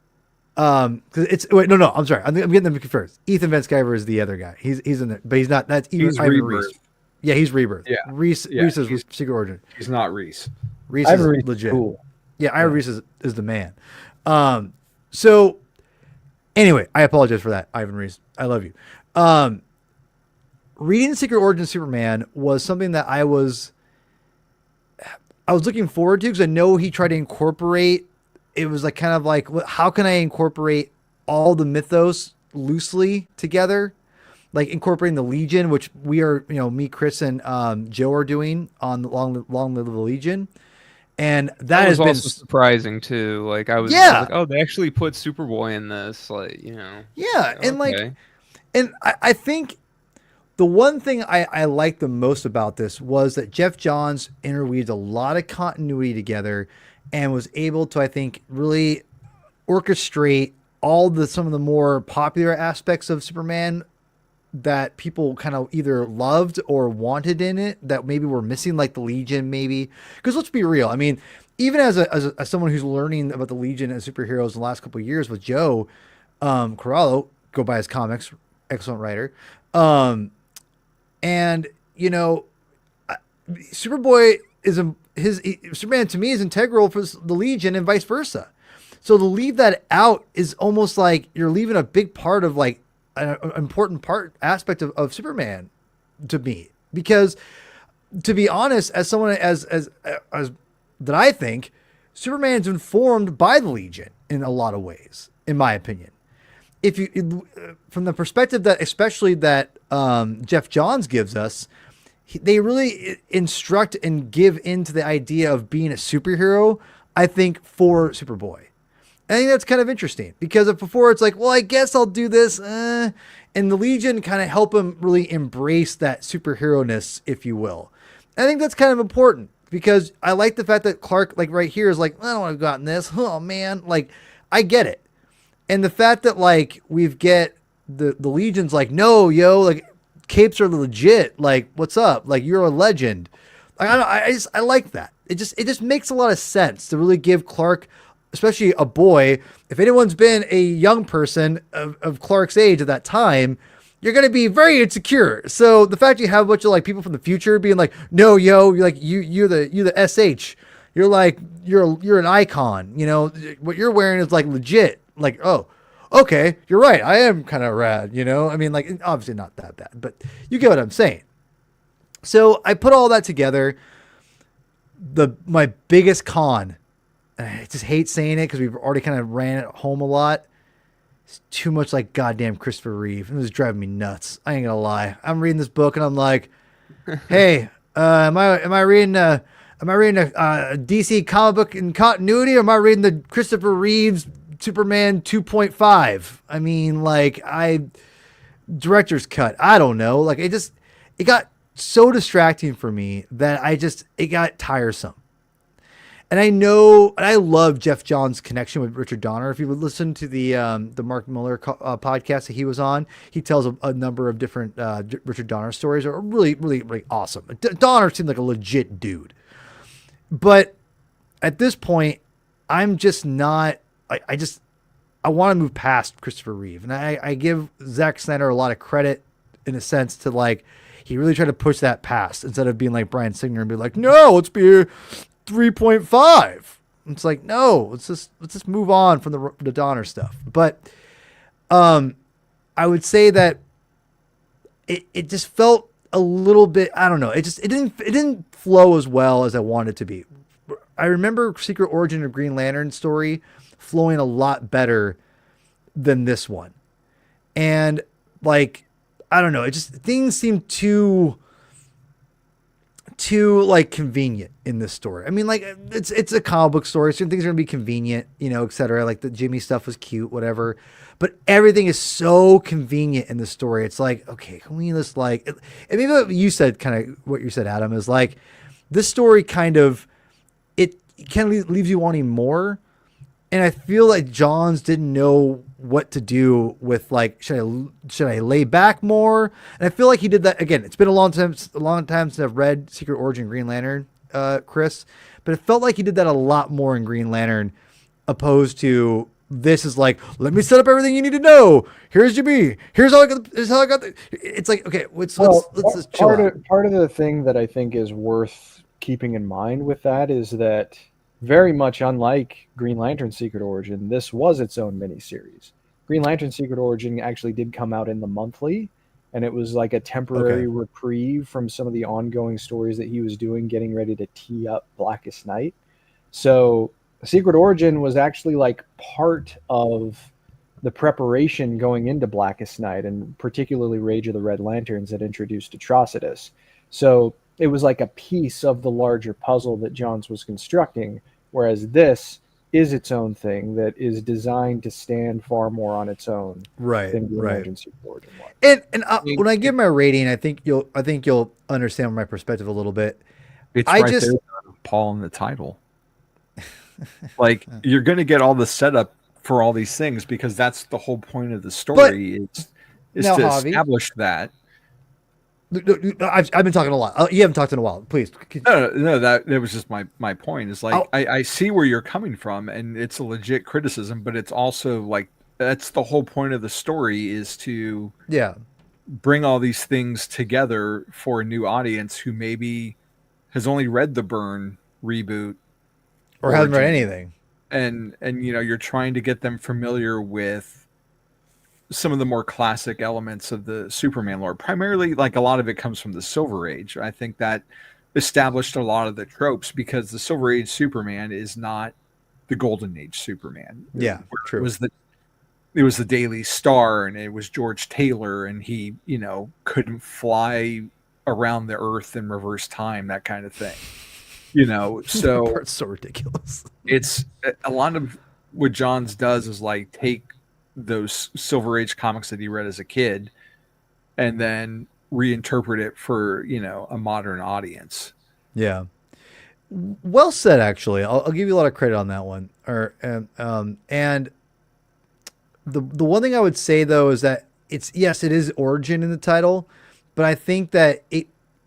I'm sorry. I'm getting them confused. Ethan Van Sciver is the other guy. He's in there, but he's not. He's Rebirth. Reese. Yeah, he's Rebirth. Yeah, Reese is Secret Origin. He's not Reese. Reese is legit. Cool. Yeah, Ira Reese is the man. So anyway, I apologize for that, Ivan Reese. I love you. Reading Secret Origin Superman was something that I was looking forward to, because I know he tried to incorporate. It was like kind of like, how can I incorporate all the mythos loosely together? Like incorporating the Legion, which we are, me, Chris, and Joe are doing on Long Live the Legion. And that has been also surprising too. Like I was like, oh, they actually put Superboy in this. Like, Yeah. And and I think the one thing I like the most about this was that Geoff Johns interweaved a lot of continuity together and was able to, I think, really orchestrate some of the more popular aspects of Superman that people kind of either loved or wanted in it that maybe were missing, like the Legion, maybe. Because let's be real. I mean, even as someone who's learning about the Legion and superheroes in the last couple of years with Joe Corallo, go buy his comics, excellent writer. And Superboy Superman to me is integral for the Legion and vice versa. So to leave that out is almost like you're leaving a big part of like an important aspect of Superman to me, because to be honest, as someone as that, I think Superman's informed by the Legion in a lot of ways, in my opinion. If you, from the perspective that, especially that Geoff Johns gives us, they really instruct and give into the idea of being a superhero, I think, for Superboy. I think that's kind of interesting, because if before it's like, well, I guess I'll do this, and the Legion kind of help him really embrace that superhero-ness, if you will. I think that's kind of important, because I like the fact that Clark, like right here, is like, I don't want to have gotten this. Oh man, like I get it. And the fact that like we've get the Legion's like, no, yo, like capes are legit. Like, what's up? Like, you're a legend. Like, I like that. It just makes a lot of sense to really give Clark, especially a boy. If anyone's been a young person of Clark's age at that time, you're going to be very insecure. So the fact you have a bunch of like people from the future being like, no, yo, you're like, you're the SH. You're like, you're an icon. What you're wearing is like legit. Like, oh, okay, you're right. I am kind of rad, I mean, like, obviously not that bad, but you get what I'm saying. So I put all that together. My biggest con, and I just hate saying it because we've already kind of ran it home a lot, it's too much like goddamn Christopher Reeve. It was driving me nuts. I ain't gonna lie. I'm reading this book and I'm like, hey, am I reading a DC comic book in continuity, or am I reading the Christopher Reeves Superman 2.5? I mean, like, director's cut. I don't know. Like, it got so distracting for me that it got tiresome. And I love Geoff Johns' connection with Richard Donner. If you would listen to the Mark Miller podcast that he was on, he tells a number of different Richard Donner stories that are really, really, really awesome. Donner seemed like a legit dude. But at this point, I'm just not, I want to move past Christopher Reeve. And I give Zack Snyder a lot of credit in a sense to like, he really tried to push that past instead of being like Bryan Singer and be like, no, let's be a 3.5. It's like, no, let's just move on from the Donner stuff. But I would say that it just felt a little bit, I don't know. It didn't flow as well as I wanted it to be. I remember Secret Origin of Green Lantern story flowing a lot better than this one. And like, I don't know, things seem too like convenient in this story. I mean, like it's a comic book story, so things are gonna be convenient, etc. Like the Jimmy stuff was cute, whatever. But everything is so convenient in the story. It's like, okay, can we just like, and maybe what you said, Adam, is like this story kind of leaves you wanting more. And I feel like Johns didn't know what to do with like, should I lay back more? And I feel like he did that again. It's been a long time since I've read Secret Origin Green Lantern, Chris, but it felt like he did that a lot more in Green Lantern, opposed to this is like, let me set up everything you need to know. Here's Jimmy. Here's how I got. It's like, okay, let's just chill out. Part of the thing that I think is worth keeping in mind with that is that, very much unlike Green Lantern Secret Origin, this was its own miniseries. Green Lantern Secret Origin actually did come out in the monthly, and it was like a temporary reprieve from some of the ongoing stories that he was doing, getting ready to tee up Blackest Night. So Secret Origin was actually like part of the preparation going into Blackest Night, and particularly Rage of the Red Lanterns that introduced Atrocitus. So it was like a piece of the larger puzzle that Johns was constructing, whereas this is its own thing that is designed to stand far more on its own. Than Green Lantern Secret Origin was. And when I give my rating, I think you'll understand my perspective a little bit. It's there, Paul, in the title. Like, you're going to get all the setup for all these things because that's the whole point of the story. Is to establish that. I've been talking a lot. You haven't talked in a while. Please. No. That was just my point. Is like I see where you're coming from, and it's a legit criticism, but it's also like that's the whole point of the story is to bring all these things together for a new audience who maybe has only read the Byrne reboot or hasn't read anything, and you're trying to get them familiar with some of the more classic elements of the Superman lore. Primarily, like a lot of it comes from the Silver Age. I think that established a lot of the tropes because the Silver Age Superman is not the Golden Age Superman. Yeah, true. It was the Daily Star, and it was George Taylor, and he, couldn't fly around the Earth in reverse time, that kind of thing. So part's so ridiculous. It's a lot of what Johns does is like take those Silver Age comics that he read as a kid and then reinterpret it for a modern audience. Yeah, well said. Actually, I'll give you a lot of credit on that one. And the one thing I would say though is that it is Origin in the title, but I think that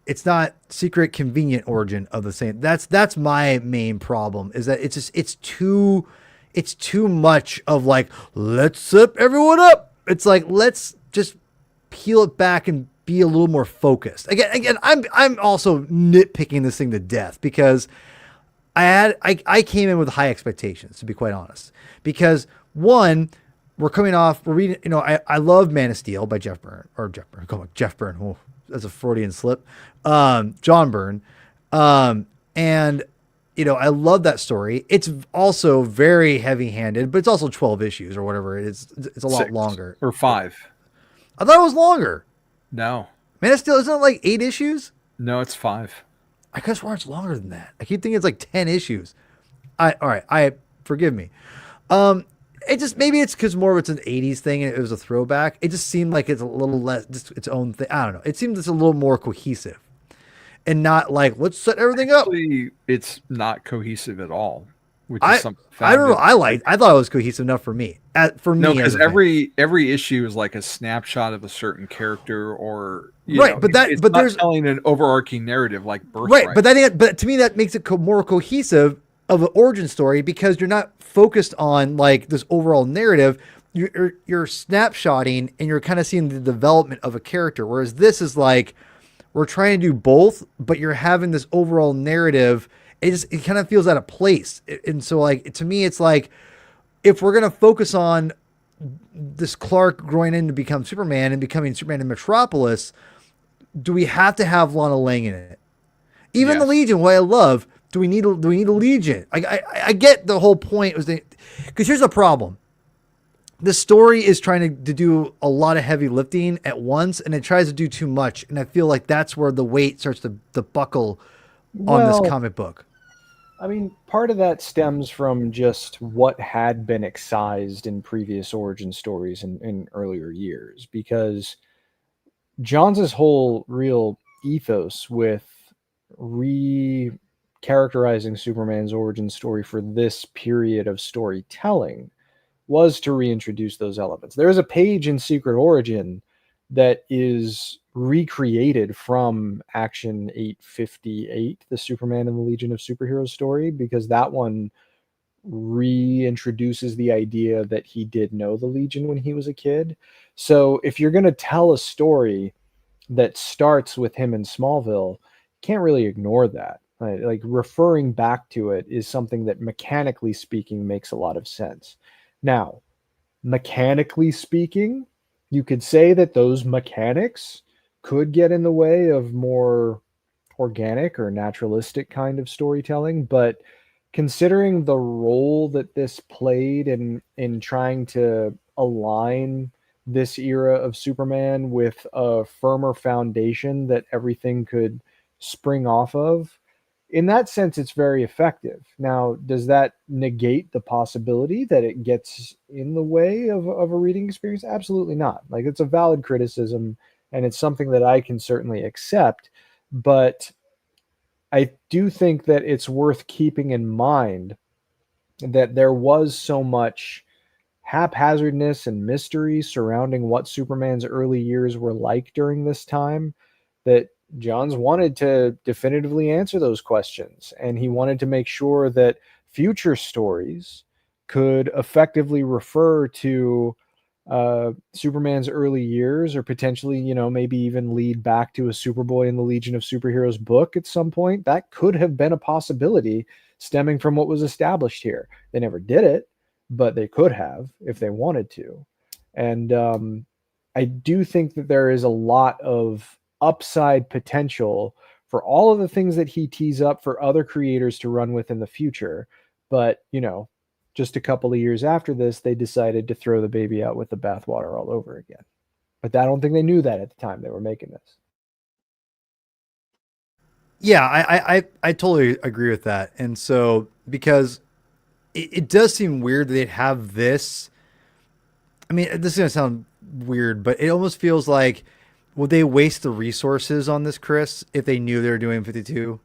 it's not Secret Convenient Origin of the same. That's my main problem, is that it's too much of like, let's zip everyone up. It's like, let's just peel it back and be a little more focused. Again, I'm also nitpicking this thing to death because I came in with high expectations, to be quite honest, because one, we're reading, I love Man of Steel by Jeff Byrne. Oh, that's a Freudian slip. John Byrne. And I love that story. It's also very heavy-handed, but it's also 12 issues or whatever it is. It's a lot 6 longer. Or 5. I thought it was longer. No. Man of Steel, isn't it like 8 issues? No, it's 5. I could have sworn it's longer than that. I keep thinking it's like 10 issues. Forgive me. Maybe it's because more of it's an 80s thing and it was a throwback. It just seemed like it's a little less, just its own thing. I don't know. It seems it's a little more cohesive. And not like, let's set everything up. It's not cohesive at all. Which I is something I don't know. I thought it was cohesive enough for me. No, because every issue is like a snapshot of a certain character, or there's not telling an overarching narrative like Birthright. Right, but to me that makes it more cohesive of an origin story because you're not focused on like this overall narrative. You're snapshotting and you're kind of seeing the development of a character, whereas this is like, we're trying to do both, but you're having this overall narrative. It kind of feels out of place. And so like, to me, it's like, if we're going to focus on this Clark growing in to become Superman and becoming Superman in Metropolis, do we have to have Lana Lang in it? Even the Legion, what I love, do we need a Legion? I get the whole point, because here's the problem. The story is trying to do a lot of heavy lifting at once, and it tries to do too much. And I feel like that's where the weight starts to buckle on this comic book. I mean, part of that stems from just what had been excised in previous origin stories in earlier years, because Johns' whole real ethos with re-characterizing Superman's origin story for this period of storytelling was to reintroduce those elements. There is a page in Secret Origin that is recreated from Action 858, the Superman and the Legion of Superheroes story, because that one reintroduces the idea that he did know the Legion when he was a kid. So if you're going to tell a story that starts with him in Smallville, you can't really ignore that. Right? Like, referring back to it is something that, mechanically speaking, makes a lot of sense. Now, mechanically speaking, you could say that those mechanics could get in the way of more organic or naturalistic kind of storytelling, but considering the role that this played in trying to align this era of Superman with a firmer foundation that everything could spring off of, in that sense, it's very effective. Now, does that negate the possibility that it gets in the way of a reading experience? Absolutely not. Like, it's a valid criticism, and it's something that I can certainly accept. But I do think that it's worth keeping in mind that there was so much haphazardness and mystery surrounding what Superman's early years were like during this time that Johns wanted to definitively answer those questions, and he wanted to make sure that future stories could effectively refer to Superman's early years, or potentially, maybe even lead back to a Superboy in the Legion of Superheroes book at some point. That could have been a possibility stemming from what was established here. They never did it, but they could have if they wanted to. And I do think that there is a lot of upside potential for all of the things that he tees up for other creators to run with in the future. But, just a couple of years after this, they decided to throw the baby out with the bathwater all over again. But I don't think they knew that at the time they were making this. Yeah, I totally agree with that. And so, because it does seem weird that they'd have this. I mean, this is going to sound weird, but it almost feels like, would they waste the resources on this, Chris, if they knew they were doing 52?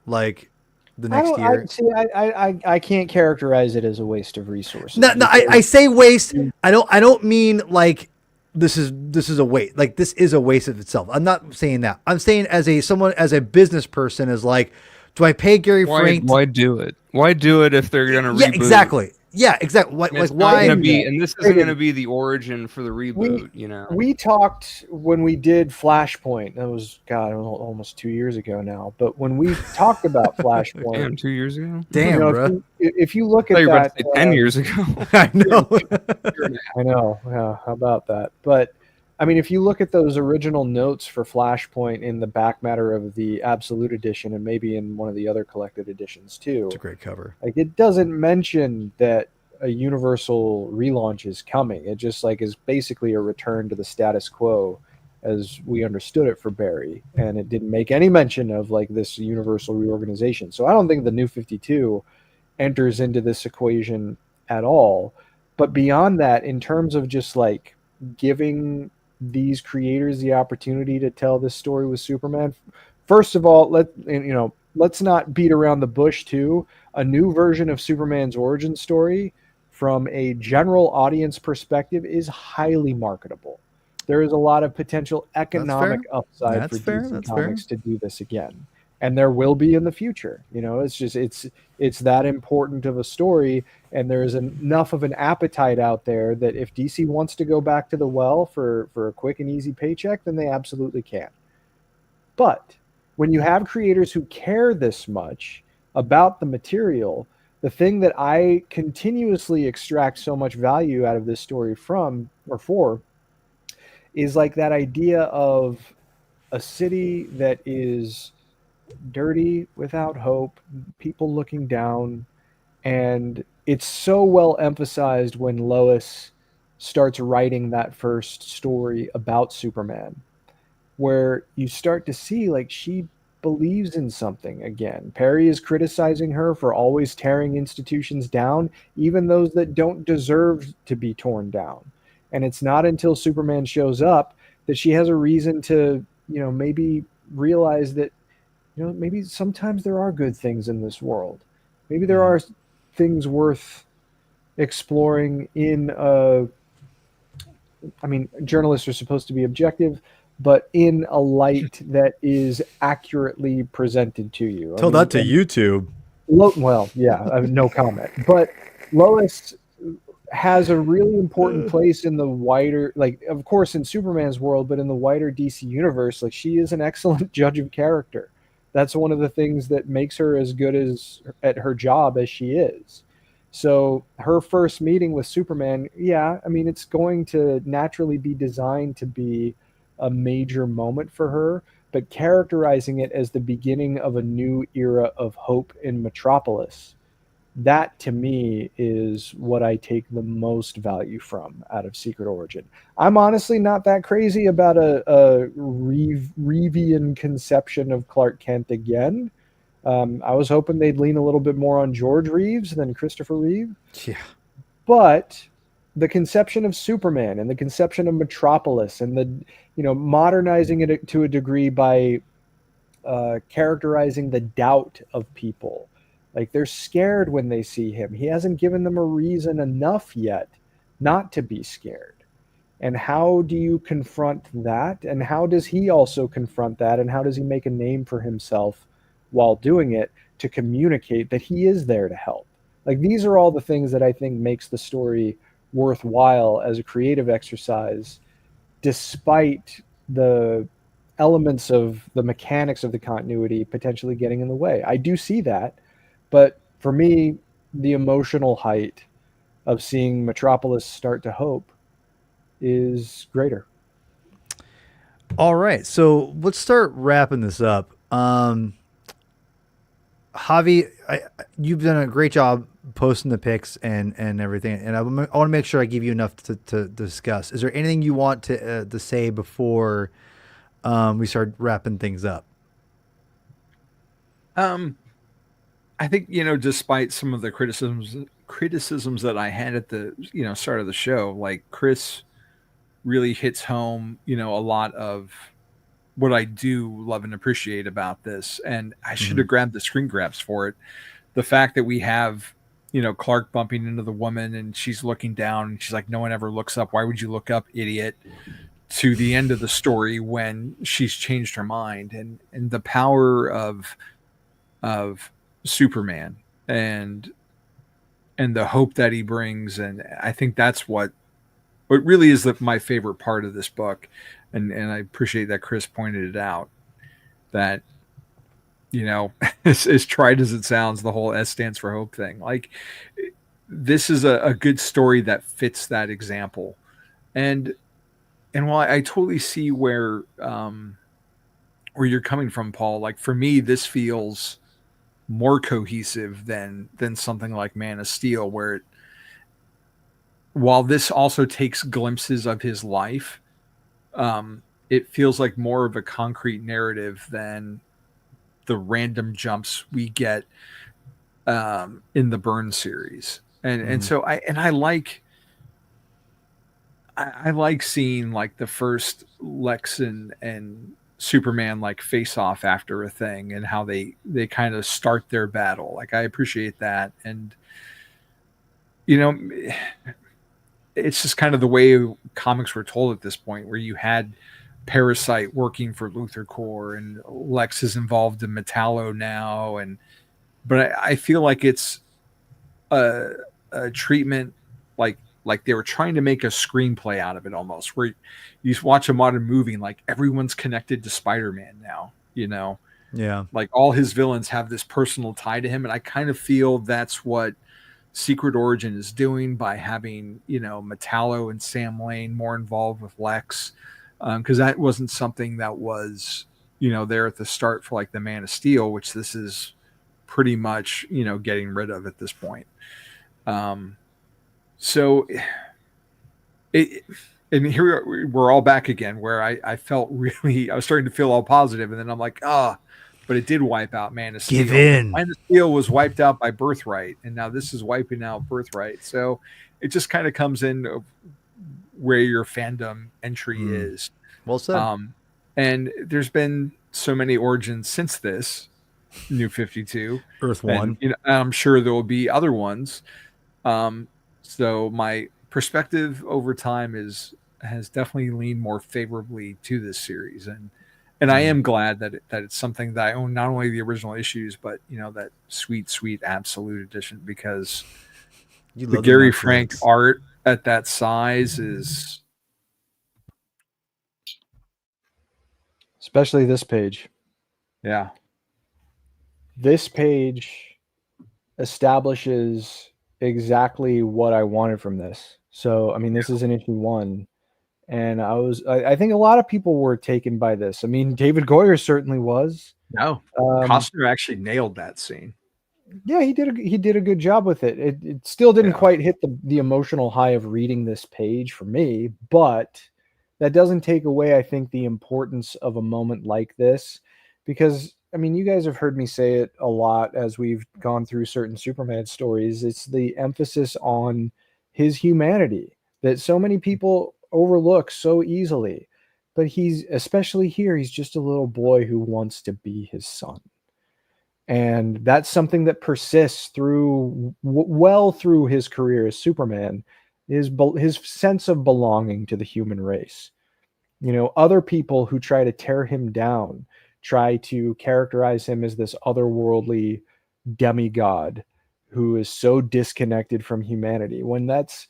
Like, the next year? I can't characterize it as a waste of resources. No, I say waste. I don't mean like this is a waste. Like, this is a waste of itself. I'm not saying that. I'm saying as a business person, is like, do I pay Gary Frank? Why do it? Why do it if they're gonna reboot? Exactly. Yeah, exactly. Why? And this isn't going to be the origin for the reboot. We talked when we did Flashpoint. That was almost 2 years ago now. But when we talked about Flashpoint, damn, 2 years ago. Damn, bro. If you look at that, 10 years ago. I know. I know. Yeah, how about that? But I mean, if you look at those original notes for Flashpoint in the back matter of the Absolute Edition, and maybe in one of the other collected editions too, it's a great cover. Like, it doesn't mention that a Universal relaunch is coming. It just is basically a return to the status quo as we understood it for Barry, and it didn't make any mention of this Universal reorganization. So I don't think the New 52 enters into this equation at all. But beyond that, in terms of just giving these creators the opportunity to tell this story with Superman, first of all, let's not beat around the bush too. A new version of Superman's origin story from a general audience perspective is highly marketable. There is a lot of potential economic upside for DC Comics to do this again. And there will be in the future. It's that important of a story, and there's enough of an appetite out there that if DC wants to go back to the well for a quick and easy paycheck, then they absolutely can. But when you have creators who care this much about the material, the thing that I continuously extract so much value out of this story from or for is like that idea of a city that is dirty, without hope, people looking down. And it's so well emphasized when Lois starts writing that first story about Superman, where you start to see like she believes in something again. Perry is criticizing her for always tearing institutions down, even those that don't deserve to be torn down. And it's not until Superman shows up that she has a reason to, maybe realize that, maybe sometimes there are good things in this world. Maybe there are things worth exploring in journalists are supposed to be objective, but in a light that is accurately presented to you. Tell that to YouTube. Well, yeah, no comment. But Lois has a really important place in the wider, like, of course, in Superman's world, but in the wider DC universe, like, she is an excellent judge of character. That's one of the things that makes her as good as at her job as she is. So her first meeting with Superman, it's going to naturally be designed to be a major moment for her, but characterizing it as the beginning of a new era of hope in Metropolis, that to me is what I take the most value from out of Secret Origin. I'm honestly not that crazy about a Reevian conception of Clark Kent again. I was hoping they'd lean a little bit more on George Reeves than Christopher Reeve. Yeah. But the conception of Superman and the conception of Metropolis and the, modernizing it to a degree by characterizing the doubt of people. Like, they're scared when they see him. He hasn't given them a reason enough yet not to be scared. And how do you confront that? And how does he also confront that? And how does he make a name for himself while doing it to communicate that he is there to help? Like, these are all the things that I think makes the story worthwhile as a creative exercise, despite the elements of the mechanics of the continuity potentially getting in the way. I do see that, but for me, the emotional height of seeing Metropolis start to hope is greater. All right, so let's start wrapping this up. Javi, you've done a great job posting the pics and everything, and I want to make sure I give you enough to discuss. Is there anything you want to say before we start wrapping things up? I think, despite some of the criticisms that I had at the start of the show, like, Chris really hits home a lot of what I do love and appreciate about this. And I should have grabbed the screen grabs for it. The fact that we have, Clark bumping into the woman and she's looking down and she's like, no one ever looks up. Why would you look up, idiot? To the end of the story when she's changed her mind, and the power of Superman and the hope that he brings. And I think that's what really is my favorite part of this book. And I appreciate that Chris pointed it out, that, as tried as it sounds, the whole S stands for hope thing. Like, this is a good story that fits that example. And while I totally see where you're coming from, Paul, like, for me, this feels more cohesive than something like Man of Steel, where while this also takes glimpses of his life, it feels like more of a concrete narrative than the random jumps we get in the Byrne series. And so I like seeing, like, the first Lex and Superman, like, face off after a thing and how they kind of start their battle. Like, I appreciate that. And, it's just kind of the way comics were told at this point, where you had Parasite working for Luthor Corps and Lex is involved in Metallo now. But I feel like it's a treatment like they were trying to make a screenplay out of it, almost, where you watch a modern movie and, like, everyone's connected to Spider-Man now. Yeah. Like all his villains have this personal tie to him. And I kind of feel that's what Secret Origin is doing by having, Metallo and Sam Lane more involved with Lex. Because that wasn't something that was, there at the start for like the Man of Steel, which this is pretty much, getting rid of at this point. So and here we're all back again where I felt really, I was starting to feel all positive, and then I'm like, but it did wipe out Man of Steel. Give in. Man of Steel was wiped out by Birthright, and now this is wiping out Birthright. So it just kind of comes in where your fandom entry is. Well said. And there's been so many origins since this New 52. Earth One. And, I'm sure there will be other ones. So my perspective over time has definitely leaned more favorably to this series, and I am glad that it's something that I own, not only the original issues, but that sweet Absolute Edition, because the Gary Frank art at that size is, especially this page. Yeah, this page establishes exactly what I wanted from this. So, I mean, this is in issue 1. And I think a lot of people were taken by this. I mean, David Goyer certainly was. No, Costner actually nailed that scene. Yeah, he did a good job with it. It still didn't quite hit the emotional high of reading this page for me, but that doesn't take away, I think, the importance of a moment like this, because I mean, you guys have heard me say it a lot as we've gone through certain Superman stories. It's the emphasis on his humanity that so many people overlook so easily. But especially here, he's just a little boy who wants to be his son. And that's something that persists through his career as Superman, is his sense of belonging to the human race. Other people who try to tear him down, try to characterize him as this otherworldly demigod who is so disconnected from humanity, when that's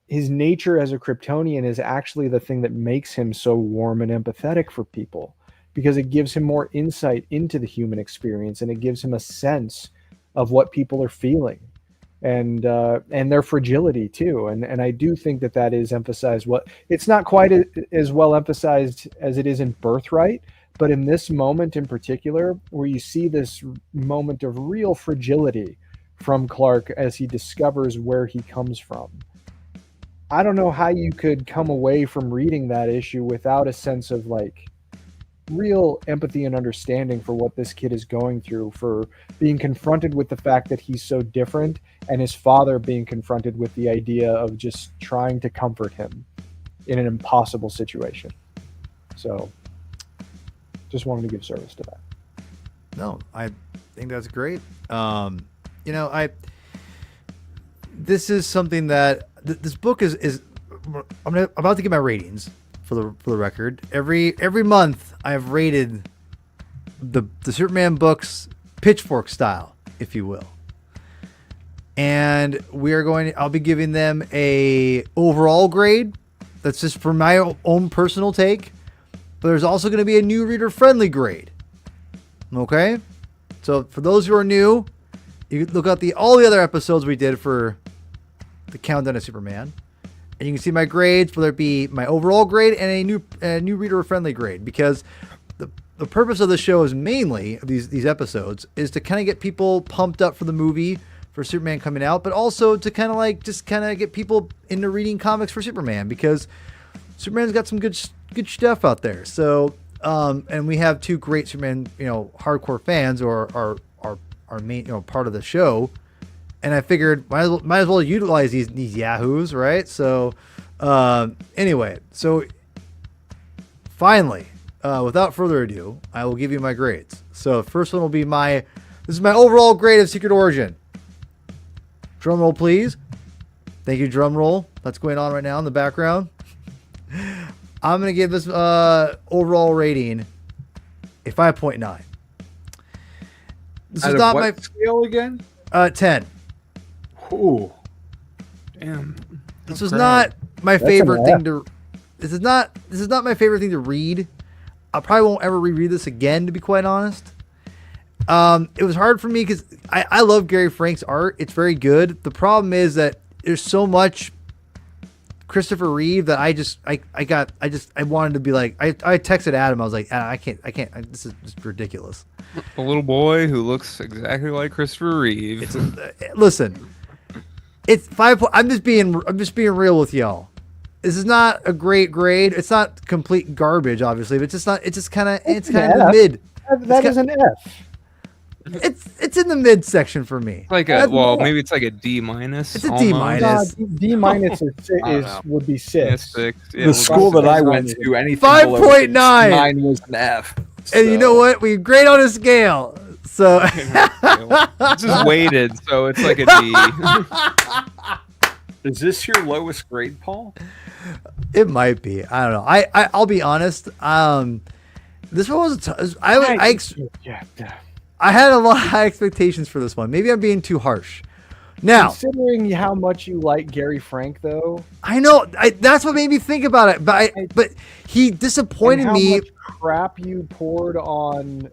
his nature as a Kryptonian is actually the thing that makes him so warm and empathetic for people, because it gives him more insight into the human experience, and it gives him a sense of what people are feeling and their fragility too. And I do think that is emphasized. It's not quite as well emphasized as it is in Birthright, but in this moment in particular, where you see this moment of real fragility from Clark as he discovers where he comes from. I don't know how you could come away from reading that issue without a sense of like real empathy and understanding for what this kid is going through, for being confronted with the fact that he's so different, and his father being confronted with the idea of just trying to comfort him in an impossible situation. So just wanted to give service to that. No, I think that's great. This is something that this book is I'm about to get my ratings for the record. Every month I've rated the Superman books pitchfork style, if you will. And I'll be giving them a overall grade. That's just for my own personal take. But there's also going to be a new reader friendly grade. Okay? So for those who are new, you can look at all the other episodes we did for the Countdown of Superman, and you can see my grades, whether it be my overall grade and a new reader friendly grade, because the purpose of the show is mainly these episodes is to kind of get people pumped up for the movie for Superman coming out, but also to kind of get people into reading comics for Superman, because Superman's got some good stuff out there. So and we have 2 great Superman hardcore fans, or our main part of the show. And I figured might as well utilize these yahoos, right? So anyway, so finally, without further ado, I will give you my grades. So first one will be this is my overall grade of Secret Origin. Drum roll, please. Thank you, drum roll. That's going on right now in the background. I'm going to give this overall rating a 5.9. This is not my scale again. 10. Ooh, damn! This was not my favorite thing to. This is not my favorite thing to read. I probably won't ever reread this again, to be quite honest. It was hard for me because I love Gary Frank's art. It's very good. The problem is that there's so much Christopher Reeve that I wanted to be like, I texted Adam. I was like, I can't. This is just ridiculous. A little boy who looks exactly like Christopher Reeve. Listen, it's 5. I'm just being real with y'all. This is not a great grade. It's not complete garbage, obviously, but it's just not. It's just kind of. It's kind of the mid. That is an F. It's in the mid section for me. Like maybe it's like a D minus. It's a D minus. D minus would be 6. Yeah, The school that I went to, anything 5.9. 9 was an F. And you know what? We grade on a scale. So it's just weighted, so it's like a D. Is this your lowest grade, Paul? It might be. I don't know. I'll be honest. This one was I had a lot of high expectations for this one. Maybe I'm being too harsh. Now, considering how much you like Gary Frank, though, I know that's what made me think about it. But he disappointed me. How much crap you poured on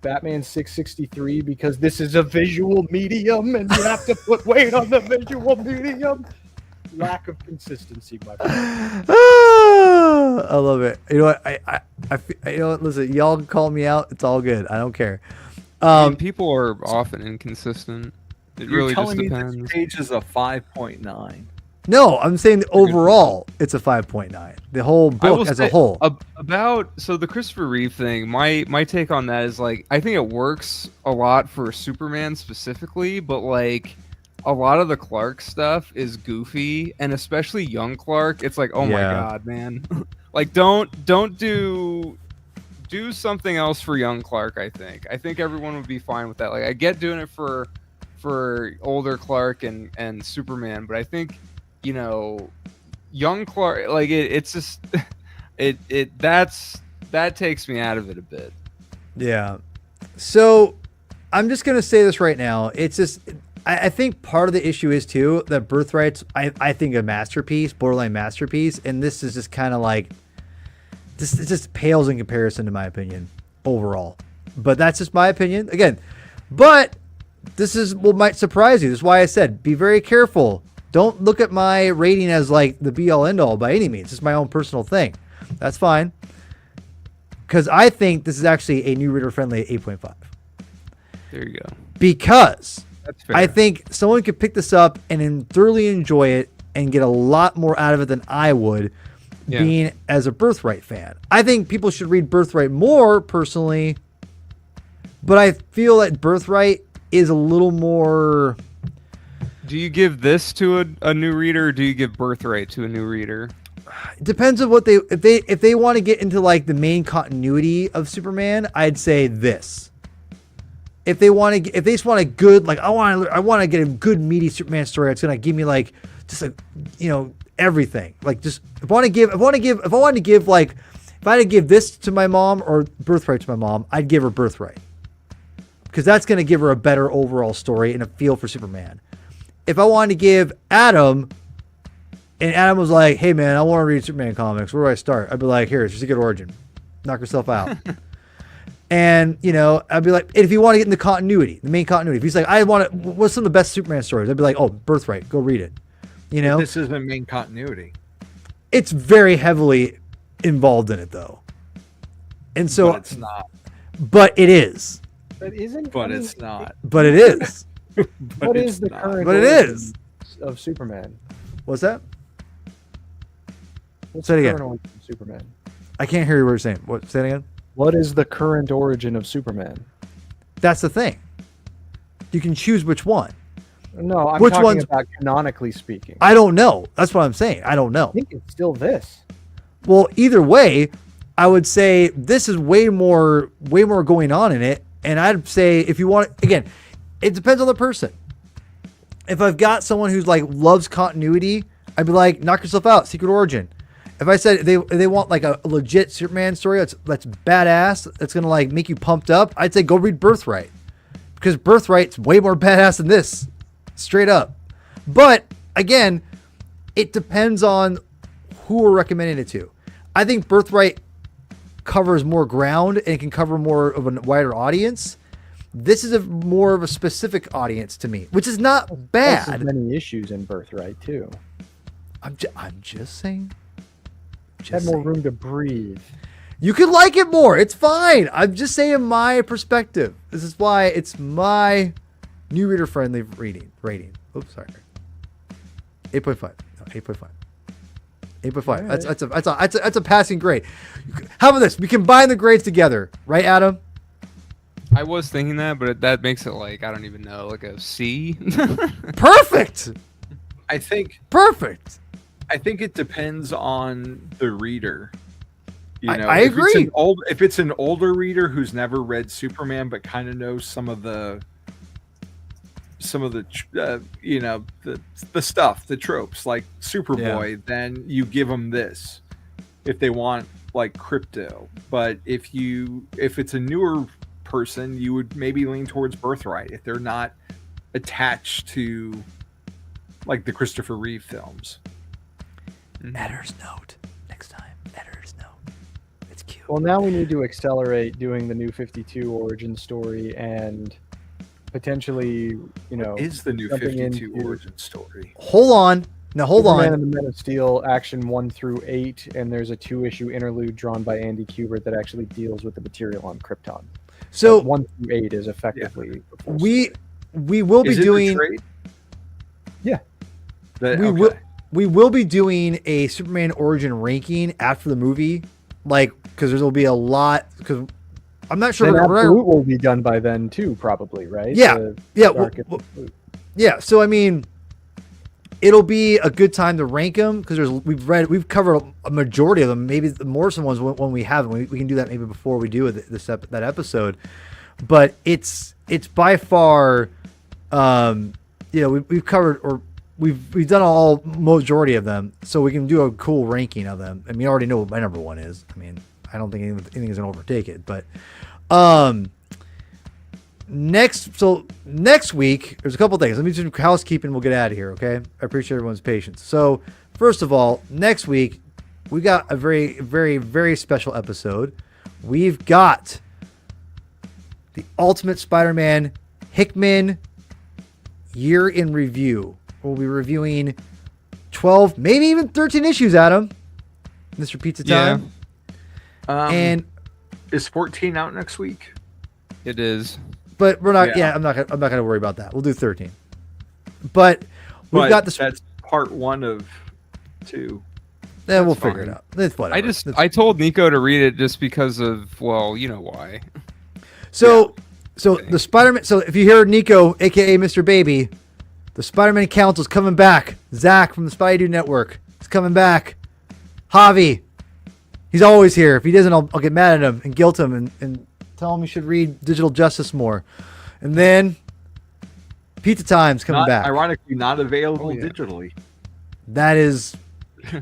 Batman 663 because this is a visual medium and you have to put weight on the visual medium. Lack of consistency, my friend. I love it. You know what? You know what? Listen, y'all can call me out. It's all good. I don't care. People are often inconsistent. It really just depends. This page is a 5.9. No, I'm saying the overall it's a 5.9. The whole book as a whole. So the Christopher Reeve thing, my take on that is like I think it works a lot for Superman specifically, but like a lot of the Clark stuff is goofy, and especially young Clark. It's like, oh my god, man! Like don't do something else for young Clark. I think everyone would be fine with that. Like I get doing it for older Clark and Superman, but I think young Clark, like it's just that takes me out of it a bit. Yeah. So I'm just gonna say this right now. It's just I think part of the issue is too that Birthright's I think a masterpiece, borderline masterpiece, and this is just kind of like this. It just pales in comparison to my opinion overall. But that's just my opinion again. But this is what might surprise you. This is why I said be very careful. Don't look at my rating as like the be all end all by any means. It's my own personal thing. That's fine. Because I think this is actually a new reader friendly 8.5. There you go. Because that's fair. I think someone could pick this up and thoroughly enjoy it and get a lot more out of it than I would being as a Birthright fan. I think people should read Birthright more personally, but I feel that Birthright is a little more. Do you give this to a new reader, or do you give Birthright to a new reader? It depends on what if they want to get into like the main continuity of Superman, I'd say this. If they just want a good, like I want to get a good meaty Superman story that's gonna give me like just like everything. Like just if I had to give this to my mom or Birthright to my mom, I'd give her Birthright. Because that's gonna give her a better overall story and a feel for Superman. If I wanted to give Adam, and Adam was like, hey man, I want to read Superman comics, where do I start? I'd be like, here, it's just a good origin. Knock yourself out. And, I'd be like, and if you want to get into continuity, the main continuity, if he's like, what's some of the best Superman stories? I'd be like, oh, Birthright, go read it. This isn't main continuity. It's very heavily involved in it, though. And so. But it's not. But it is. But isn't. But it's not. But it is. What is the current? But it is. Of Superman. What's that? What's Say it the again. current origin of Superman? I can't hear you what you're saying. What? Say it again. What is the current origin of Superman? That's the thing. You can choose which one. No, I'm Which talking one's- about canonically speaking. I don't know. That's what I'm saying. I don't know. I think it's still this. Well, either way, I would say this is way more going on in it. And I'd say if you want, again, it depends on the person. If I've got someone who's like loves continuity, I'd be like, knock yourself out, Secret Origin. If I said if they want like a legit Superman story that's badass, that's gonna like make you pumped up, I'd say go read Birthright. Because Birthright's way more badass than this. Straight up. But again, it depends on who we're recommending it to. I think Birthright covers more ground and can cover more of a wider audience. This is more of a specific audience to me, which is not bad. There's many issues in Birthright too. I'm just saying. Had more room to breathe. You could like it more. It's fine. I'm just saying my perspective. This is why it's my new reader friendly rating. Oops, sorry. 8.5. No, 8.5. 8.5. Right. That's a passing grade. How about this? We combine the grades together, right, Adam? I was thinking that, but that makes it like, I don't even know, like a C. Perfect. Perfect. I think it depends on the reader. I agree. If it's an older reader who's never read Superman but kind of knows some of the the stuff, the tropes like Superboy, then you give them this. If they want like Crypto, but if it's a newer person, you would maybe lean towards Birthright if they're not attached to like the Christopher Reeve films. Editor's note. Next time, editor's note. It's cute. Well, now we need to accelerate doing the New 52 origin story and potentially, is the New 52 origin story? Hold on. Now, hold Superman on. and the Men of Steel, action 1 through 8, and there's a 2-issue interlude drawn by Andy Kubert that actually deals with the material on Krypton. So 1 through 8 is effectively the full we story. will be doing. Yeah. We will be doing a Superman origin ranking after the movie, because there will be a lot. Because I'm not sure. Absolute will be done by then too, probably, right? Yeah, yeah. So I mean, it'll be a good time to rank them because we've covered a majority of them. Maybe the Morrison ones when we haven't. We can do that maybe before we do that episode. But it's by far, we've covered or. We've done all majority of them, so we can do a cool ranking of them. I mean, you already know what my number one is. I mean, I don't think anything is going to overtake it. But next week, there's a couple things. Let me do some housekeeping. We'll get out of here, okay? I appreciate everyone's patience. So, first of all, next week we got a very, very, very special episode. We've got the Ultimate Spider-Man Hickman Year in Review. We'll be reviewing 12, maybe even 13 issues, Adam. Mr. Pizza Time. Yeah. And is 14 out next week? It is. But we're not. Yeah, I'm not gonna worry about that. We'll do 13. But we've got this. That's part 1 of 2. Then we'll figure it out. It's whatever. I told Nico to read it just because of, well, you know why. So the Spider-Man. So if you hear Nico, aka Mr. Baby. The Spider-Man Council's coming back. Zach from the Spidey Dude Network is coming back. Javi, he's always here. If he doesn't, I'll get mad at him and guilt him and tell him he should read Digital Justice more. And then Pizza Time's coming back. Ironically, not available digitally. That is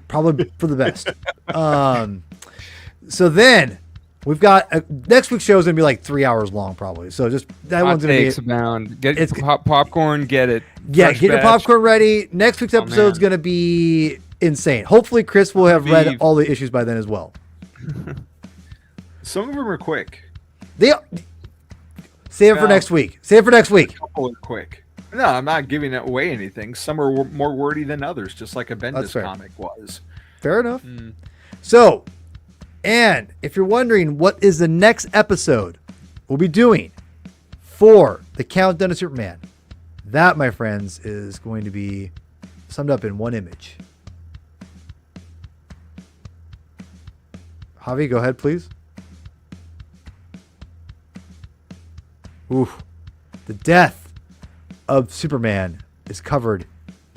probably for the best. So then we've got next week's show is going to be like 3 hours long, probably. So just that one's going to be abound. Get popcorn. Get it. Yeah, get your popcorn ready. Next week's episode is going to be insane. Hopefully, Chris will have read all the issues by then as well. Some of them are quick. Save it for next week. Save it for next week. A couple are quick. No, I'm not giving away anything. Some are more wordy than others, just like a Bendis comic was. Fair enough. So, and if you're wondering what is the next episode we'll be doing for the Countdown to Superman, that, my friends, is going to be summed up in one image. Javi, go ahead, please. Oof. The death of Superman is covered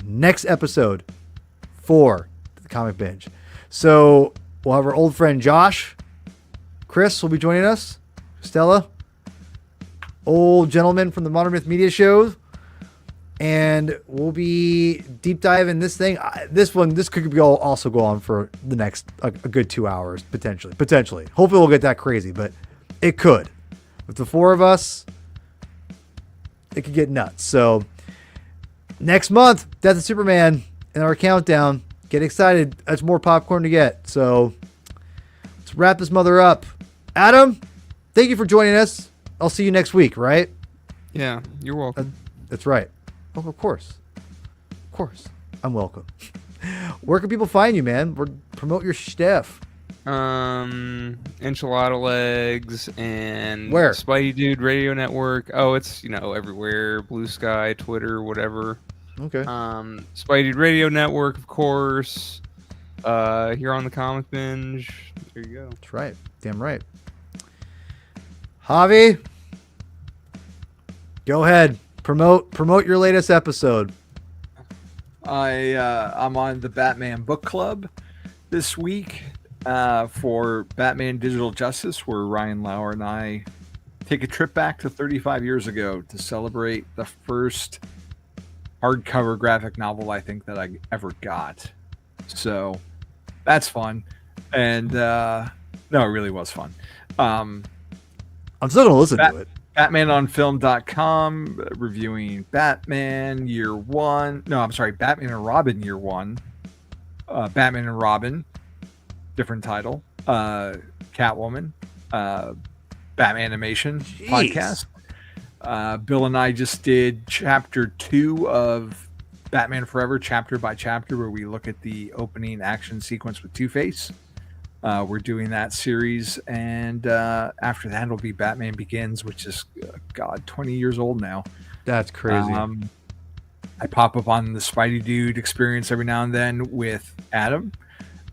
next episode for the Comic Binge. So we'll have our old friend Josh. Chris will be joining us. Stella. Old gentleman from the Modern Myth Media shows. And we'll be deep diving this thing. This could also go on for the next a good 2 hours, potentially. Hopefully we'll get that crazy, but it could. With the four of us, it could get nuts. So next month, Death of Superman in our countdown. Get excited. That's more popcorn to get. So let's wrap this mother up. Adam, thank you for joining us. I'll see you next week, right? Yeah, you're welcome. That's right. Oh, of course. Of course. I'm welcome. Where can people find you, man? Promote your stuff. Enchilada Legs and Where? Spidey Dude Radio Network. Oh, it's everywhere. Blue Sky, Twitter, whatever. Okay. Spidey Dude Radio Network, of course. Here on the Comic Binge. There you go. That's right. Damn right. Javi, go ahead. Promote your latest episode. I'm on the Batman Book Club this week for Batman Digital Justice, where Ryan Lauer and I take a trip back to 35 years ago to celebrate the first hardcover graphic novel I think that I ever got. So that's fun. And no, it really was fun. I'm still going to listen to it. BatmanOnFilm.com, reviewing Batman Year One. No, I'm sorry, Batman and Robin Year One. Batman and Robin, different title. Catwoman, Batman Animation podcast. Bill and I just did Chapter 2 of Batman Forever, chapter by chapter, where we look at the opening action sequence with Two-Face. We're doing that series, and after that it'll be Batman Begins, which is 20 years old now. That's crazy. I pop up on the Spidey Dude experience every now and then with Adam,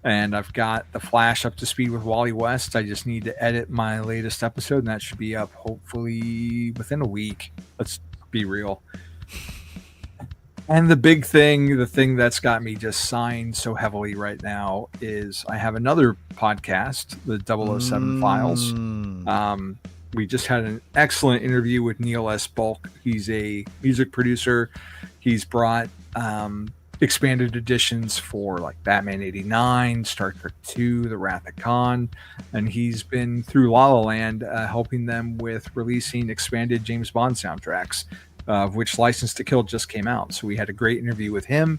and I've got the Flash up to speed with Wally West. I just need to edit my latest episode, and that should be up hopefully within a week. Let's be real. And the big thing, the thing that's got me just signed so heavily right now is I have another podcast, the 007 Files. We just had an excellent interview with Neil S. Bulk. He's a music producer. He's brought expanded editions for like Batman 89, Star Trek 2, The Wrath of Khan, and he's been through La La Land helping them with releasing expanded James Bond soundtracks. Of which License to Kill just came out. So we had a great interview with him.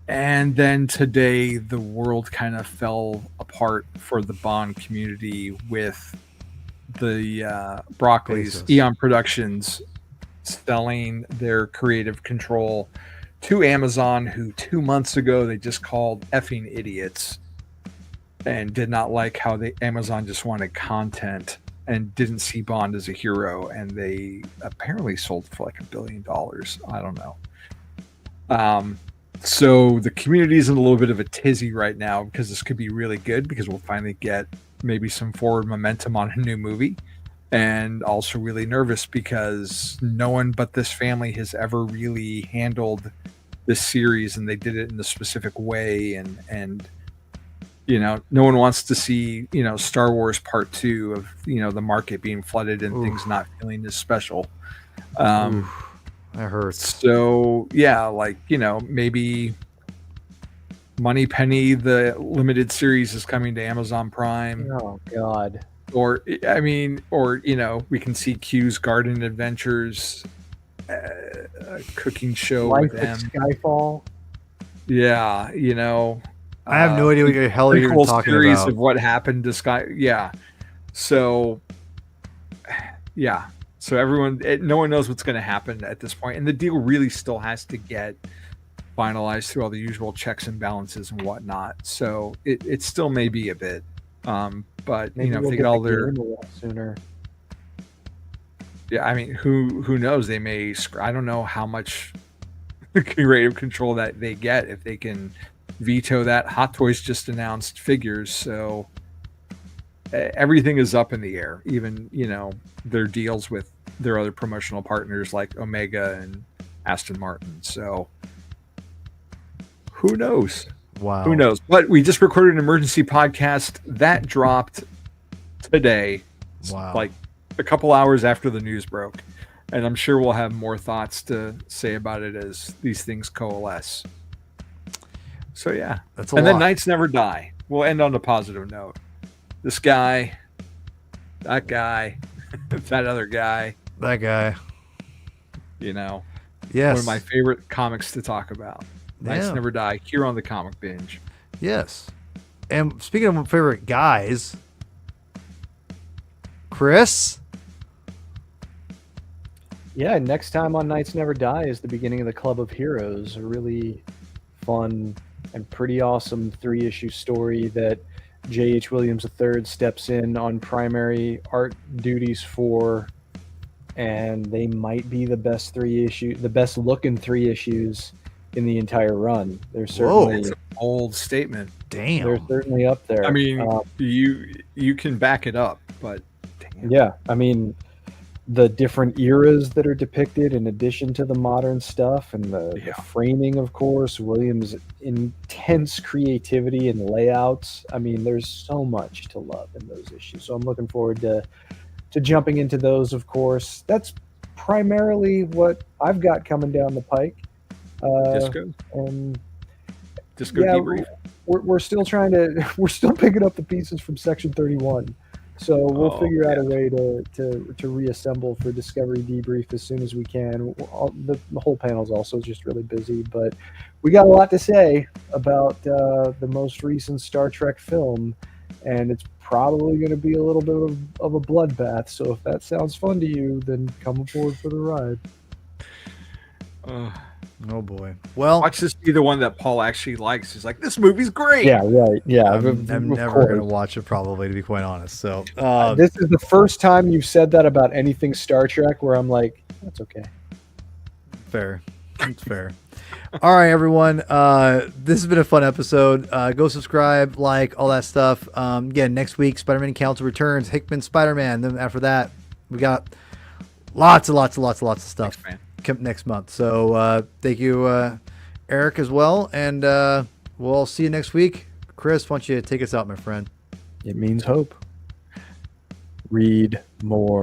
And then today, the world kind of fell apart for the Bond community with the Broccoli's Eon Productions selling their creative control to Amazon, who 2 months ago they just called effing idiots and did not like how Amazon just wanted content and didn't see Bond as a hero, and they apparently sold for like $1 billion. I don't know. So the community is in a little bit of a tizzy right now because this could be really good because we'll finally get maybe some forward momentum on a new movie, and also really nervous because no one but this family has ever really handled this series, and they did it in a specific way, and no one wants to see, Star Wars Part 2 of, the market being flooded and things not feeling as special. That hurts. So, yeah, maybe Moneypenny, the limited series, is coming to Amazon Prime. Oh, God. Or, we can see Q's Garden Adventures, a cooking show Life with them. Skyfall. Yeah, I have no idea what the hell you're talking series about. Of what happened to Sky. Yeah. So, yeah. So no one knows what's going to happen at this point. And the deal really still has to get finalized through all the usual checks and balances and whatnot. So it still may be a bit. But, Maybe if they get all their... sooner. Yeah, I mean, who knows? They may... I don't know how much creative control that they get if they can veto that. Hot Toys just announced figures, so everything is up in the air. Even their deals with their other promotional partners like Omega and Aston Martin. So who knows? Wow, who knows? But we just recorded an emergency podcast that dropped today. Wow, like a couple hours after the news broke, and I'm sure we'll have more thoughts to say about it as these things coalesce. So yeah, that's a and lot. Then Knights Never Die. We'll end on a positive note. This guy, that guy, that other guy, that guy. One Yes, of my favorite comics to talk about. Knights Yeah. Never Die. Here on the Comic Binge. Yes, And speaking of my favorite guys, Chris. Yeah, next time on Knights Never Die is the beginning of the Club of Heroes, a really fun and pretty awesome 3-issue story that J.H. Williams III steps in on primary art duties for, and they might be the best looking 3 issues in the entire run. They're certainly that's an old statement. Damn. They're certainly up there. I mean, you can back it up, but damn. Yeah, I mean, the different eras that are depicted in addition to the modern stuff, and the framing, of course, Williams' intense creativity and layouts. I mean, there's so much to love in those issues. So I'm looking forward to jumping into those, of course. That's primarily what I've got coming down the pike. Disco yeah, debrief. We're still we're still picking up the pieces from Section 31. So we'll figure out a way to reassemble for Discovery Debrief as soon as we can. The whole panel's also just really busy, but we got a lot to say about the most recent Star Trek film, and it's probably going to be a little bit of a bloodbath. So if that sounds fun to you, then come aboard for the ride. Oh boy! Well, watch this be the one that Paul actually likes. He's like, "This movie's great." Yeah, right. Yeah, I'm never going to watch it, probably, to be quite honest. So this is the first time you've said that about anything Star Trek, where I'm like, that's okay. Fair, it's fair. All right, everyone. This has been a fun episode. Go subscribe, like, all that stuff. Again, next week, Spider-Man Council returns. Hickman Spider-Man. Then after that, we got lots of stuff. Thanks, man. Come next month. So thank you, Eric, as well, and we'll see you next week. Chris, why don't you take us out, my friend? It means hope. Read more.